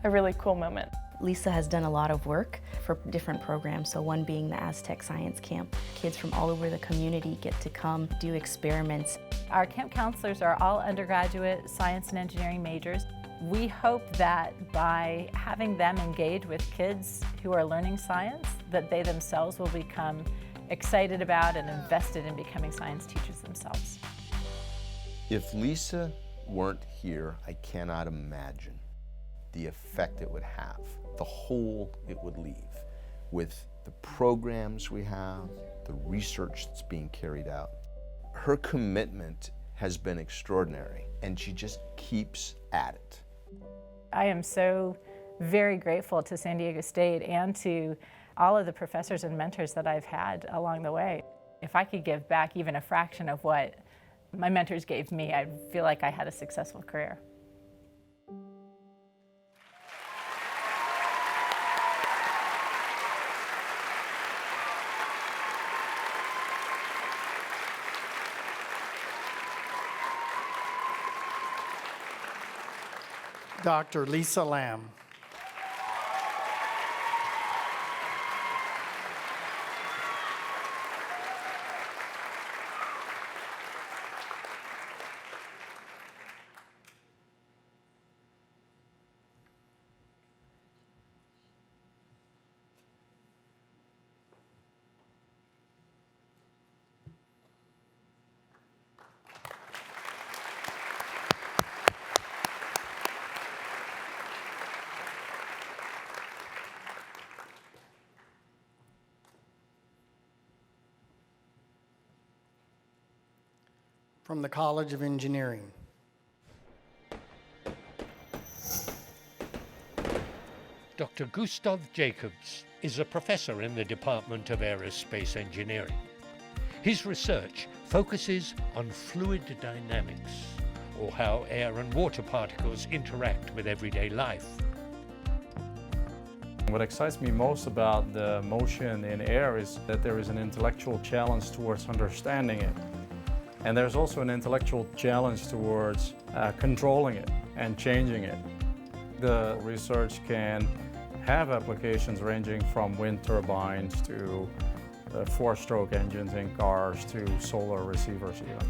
a really cool moment. Lisa has done a lot of work for different programs, so one being the Aztec Science Camp. Kids from all over the community get to come do experiments. Our camp counselors are all undergraduate science and engineering majors. We hope that by having them engage with kids who are learning science, that they themselves will become excited about and invested in becoming science teachers themselves. If Lisa weren't here, I cannot imagine the effect it would have, the hole it would leave with the programs we have, the research that's being carried out. Her commitment has been extraordinary, and she just keeps at it. I am so very grateful to San Diego State and to all of the professors and mentors that I've had along the way. If I could give back even a fraction of what my mentors gave me, I feel like I had a successful career. Dr. Lisa Lamb. From the College of Engineering. Dr. Gustav Jacobs is a professor in the Department of Aerospace Engineering. His research focuses on fluid dynamics, or how air and water particles interact with everyday life. What excites me most about the motion in air is that there is an intellectual challenge towards understanding it. And there's also an intellectual challenge towards controlling it and changing it. The research can have applications ranging from wind turbines to four-stroke engines in cars to solar receivers even.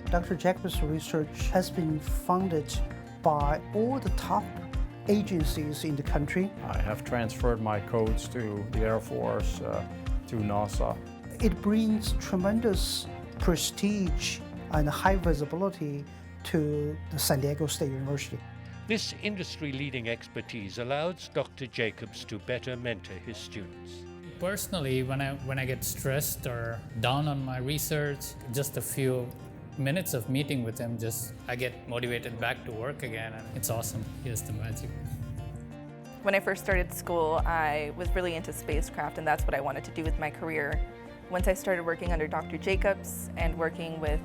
Dr. Jacobs' research has been funded by all the top agencies in the country. I have transferred my codes to the Air Force, to NASA. It brings tremendous prestige and high visibility to the San Diego State University. This industry-leading expertise allows Dr. Jacobs to better mentor his students. Personally, when I get stressed or down on my research, just a few minutes of meeting with him, I get motivated back to work again, and it's awesome. He has the magic. When I first started school, I was really into spacecraft, and that's what I wanted to do with my career. Once I started working under Dr. Jacobs and working with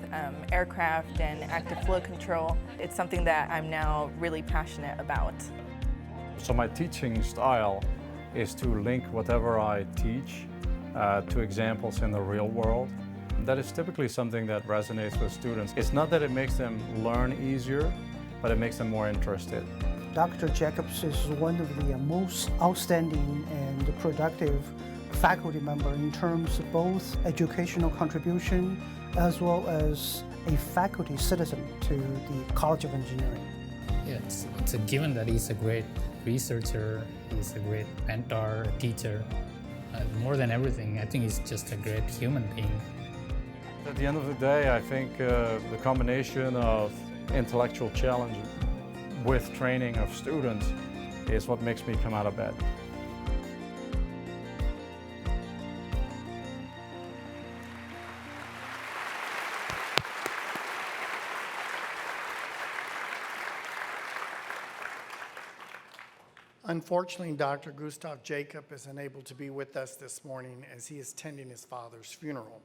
aircraft and active flow control, it's something that I'm now really passionate about. So my teaching style is to link whatever I teach to examples in the real world. That is typically something that resonates with students. It's not that it makes them learn easier, but it makes them more interested. Dr. Jacobs is one of the most outstanding and productive faculty member in terms of both educational contribution as well as a faculty citizen to the College of Engineering. Yeah, it's a given that he's a great researcher, he's a great mentor, teacher. More than everything, I think he's just a great human being. At the end of the day, I think the combination of intellectual challenge with training of students is what makes me come out of bed. Unfortunately, Dr. Gustav Jacob is unable to be with us this morning as he is tending his father's funeral.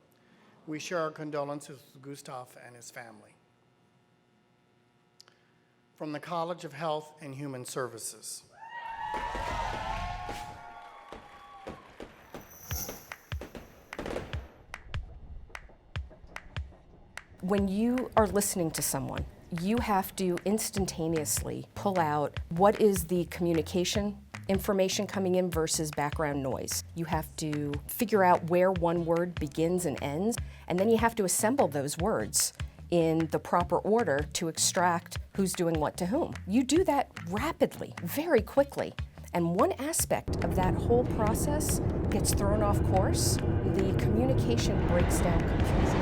We share our condolences with Gustav and his family. From the College of Health and Human Services. When you are listening to someone, you have to instantaneously pull out what is the communication information coming in versus background noise. You have to figure out where one word begins and ends, and then you have to assemble those words in the proper order to extract who's doing what to whom. You do that rapidly, very quickly, and one aspect of that whole process gets thrown off course. The communication breaks down completely.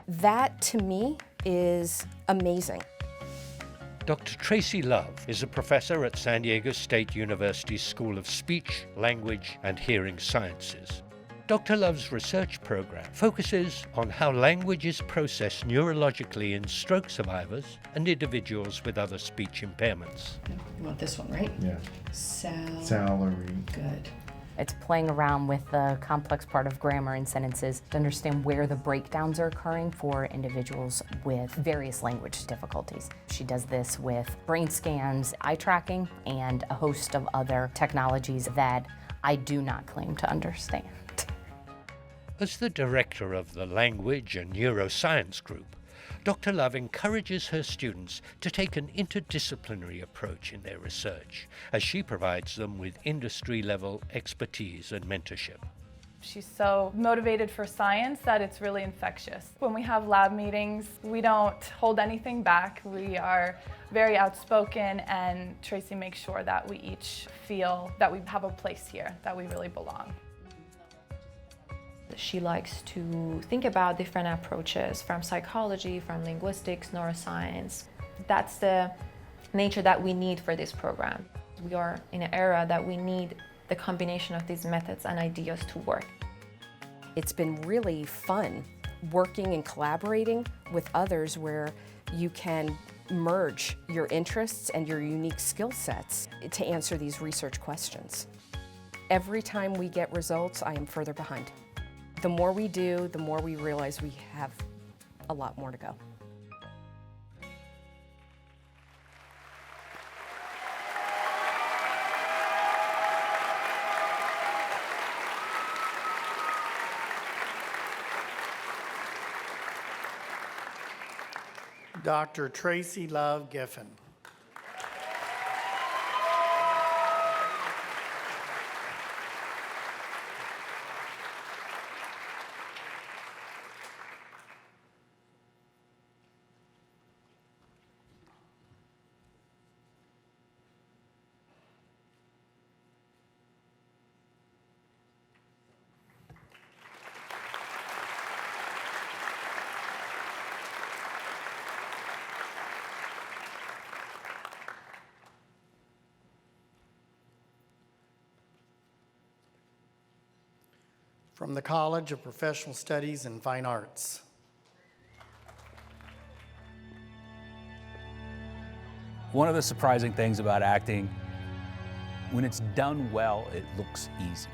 That, to me, is amazing. Dr. Tracy Love is a professor at San Diego State University's School of Speech, Language, and Hearing Sciences. Dr. Love's research program focuses on how language is processed neurologically in stroke survivors and individuals with other speech impairments. You want this one, right? Yeah. Salary. Good. It's playing around with the complex part of grammar and sentences to understand where the breakdowns are occurring for individuals with various language difficulties. She does this with brain scans, eye tracking, and a host of other technologies that I do not claim to understand. As the director of the Language and Neuroscience Group, Dr. Love encourages her students to take an interdisciplinary approach in their research, as she provides them with industry-level expertise and mentorship. She's so motivated for science that it's really infectious. When we have lab meetings, we don't hold anything back. We are very outspoken, and Tracy makes sure that we each feel that we have a place here, that we really belong. She likes to think about different approaches from psychology, from linguistics, neuroscience. That's the nature that we need for this program. We are in an era that we need the combination of these methods and ideas to work. It's been really fun working and collaborating with others where you can merge your interests and your unique skill sets to answer these research questions. Every time we get results, I am further behind. The more we do, the more we realize we have a lot more to go. Dr. Tracy Love Giffen. From the College of Professional Studies and Fine Arts. One of the surprising things about acting, when it's done well, it looks easy.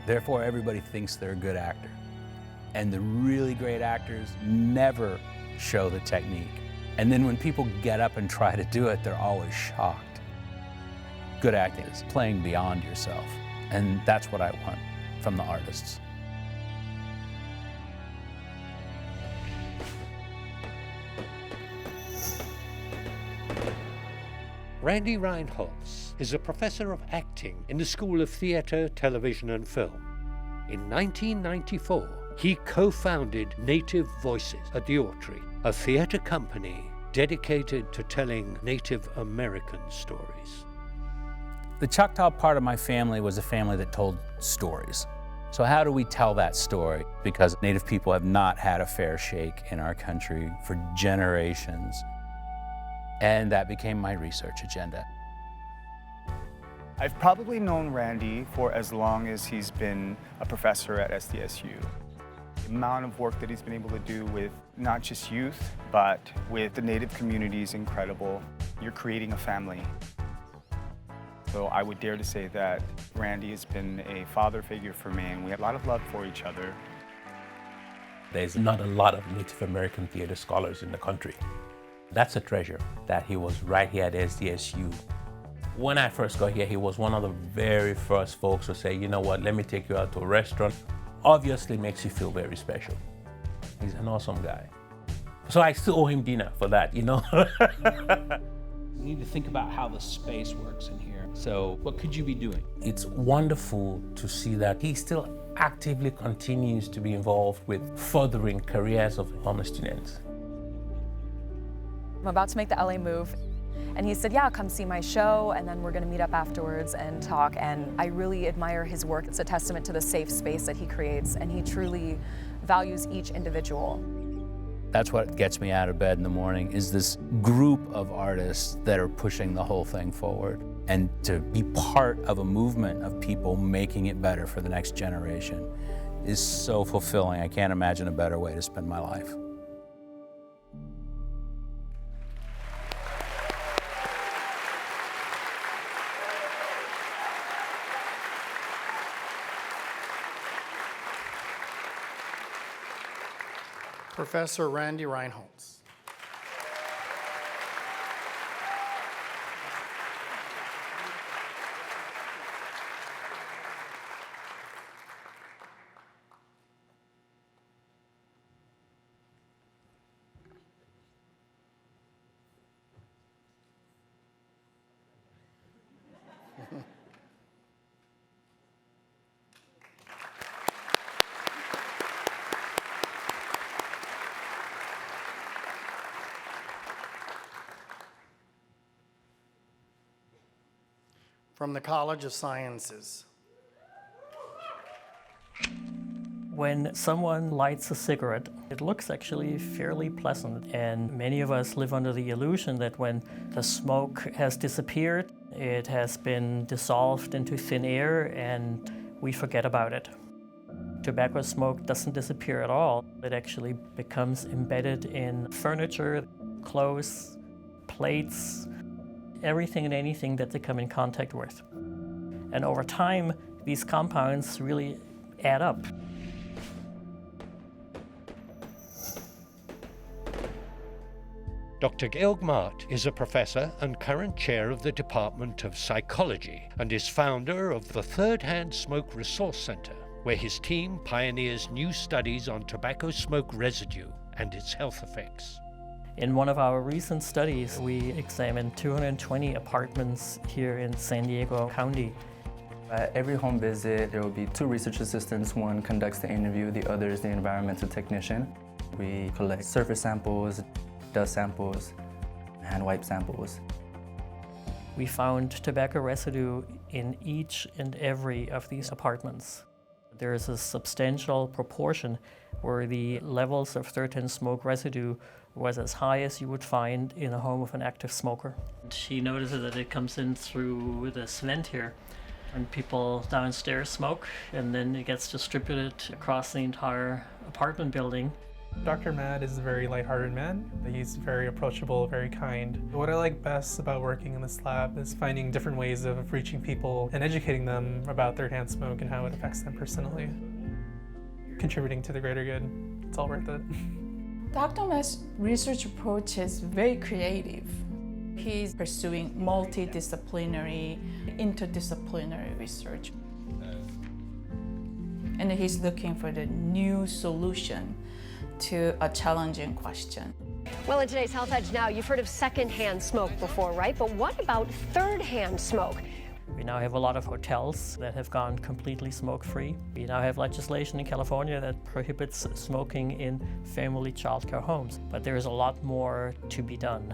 Therefore, everybody thinks they're a good actor. And the really great actors never show the technique. And then when people get up and try to do it, they're always shocked. Good acting is playing beyond yourself, and that's what I want. from the artists. Randy Reinholz is a professor of acting in the School of Theatre, Television and Film. In 1994, he co-founded Native Voices at the Autry, a theatre company dedicated to telling Native American stories. The Choctaw part of my family was a family that told stories. So how do we tell that story? Because Native people have not had a fair shake in our country for generations. And that became my research agenda. I've probably known Randy for as long as he's been a professor at SDSU. The amount of work that he's been able to do with not just youth, but with the Native community is incredible. You're creating a family. So I would dare to say that Randy has been a father figure for me, and we have a lot of love for each other. There's not a lot of Native American theater scholars in the country. That's a treasure that he was right here at SDSU. When I first got here, he was one of the very first folks to say, you know what, let me take you out to a restaurant. Obviously makes you feel very special. He's an awesome guy. So I still owe him dinner for that, you know? We need to think about how the space works in here. So what could you be doing? It's wonderful to see that he still actively continues to be involved with furthering careers of honor students. I'm about to make the LA move, and he said, yeah, come see my show, and then we're gonna meet up afterwards and talk, and I really admire his work. It's a testament to the safe space that he creates, and he truly values each individual. That's what gets me out of bed in the morning, is this group of artists that are pushing the whole thing forward. And to be part of a movement of people making it better for the next generation is so fulfilling. I can't imagine a better way to spend my life. Professor Randy Reinholz. From the College of Sciences. When someone lights a cigarette, it looks actually fairly pleasant, and many of us live under the illusion that when the smoke has disappeared, it has been dissolved into thin air and we forget about it. Tobacco smoke doesn't disappear at all. It actually becomes embedded in furniture, clothes, plates, everything and anything that they come in contact with. And over time, these compounds really add up. Dr. Georg Maat is a professor and current chair of the Department of Psychology and is founder of the Third Hand Smoke Resource Center, where his team pioneers new studies on tobacco smoke residue and its health effects. In one of our recent studies, we examined 220 apartments here in San Diego County. At every home visit, there will be 2 research assistants. One conducts the interview, the other is the environmental technician. We collect surface samples, dust samples, hand wipe samples. We found tobacco residue in each and every of these apartments. There is a substantial proportion where the levels of third-hand smoke residue was as high as you would find in a home of an active smoker. She notices that it comes in through this vent here, and people downstairs smoke, and then it gets distributed across the entire apartment building. Dr. Matt is a very lighthearted man. He's very approachable, very kind. What I like best about working in this lab is finding different ways of reaching people and educating them about third-hand smoke and how it affects them personally. Contributing to the greater good, it's all worth it. Dr. Matt's research approach is very creative. He's pursuing multidisciplinary, interdisciplinary research. and he's looking for the new solution to a challenging question. Well, in today's Health Edge Now, you've heard of secondhand smoke before, right? But what about third-hand smoke? We now have a lot of hotels that have gone completely smoke-free. We now have legislation in California that prohibits smoking in family childcare homes. But there is a lot more to be done,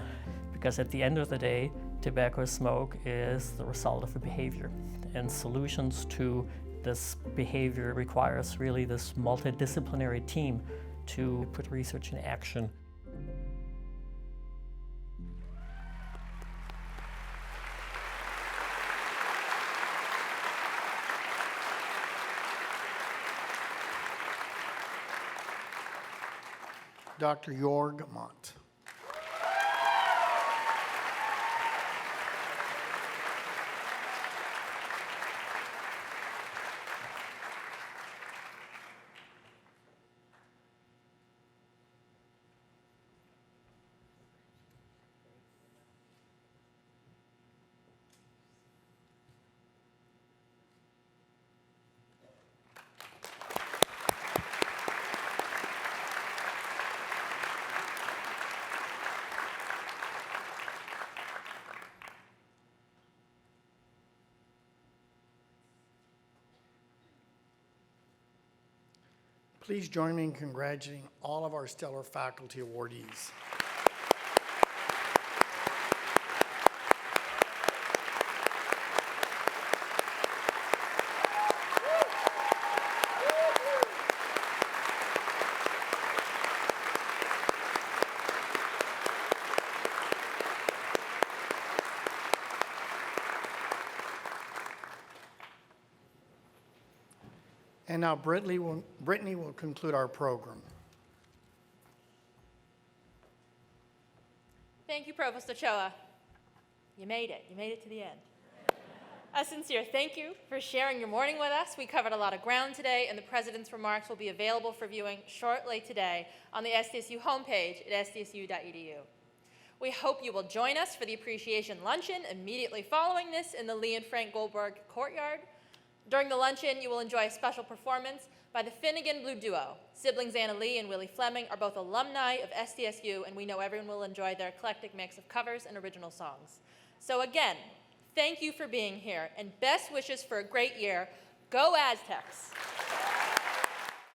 because at the end of the day, tobacco smoke is the result of a behavior. And solutions to this behavior requires really this multidisciplinary team to put research in action. Dr. Jorg Mott. Please join me in congratulating all of our stellar faculty awardees. And now Brittany will conclude our program. Thank you, Provost Ochoa. You made it. You made it to the end. A sincere thank you for sharing your morning with us. We covered a lot of ground today, and the President's remarks will be available for viewing shortly today on the SDSU homepage at sdsu.edu. We hope you will join us for the Appreciation Luncheon immediately following this in the Lee and Frank Goldberg Courtyard. During the luncheon, you will enjoy a special performance by the Finnegan Blue Duo. Siblings Anna Lee and Willie Fleming are both alumni of SDSU, and we know everyone will enjoy their eclectic mix of covers and original songs. So again, thank you for being here, and best wishes for a great year. Go Aztecs!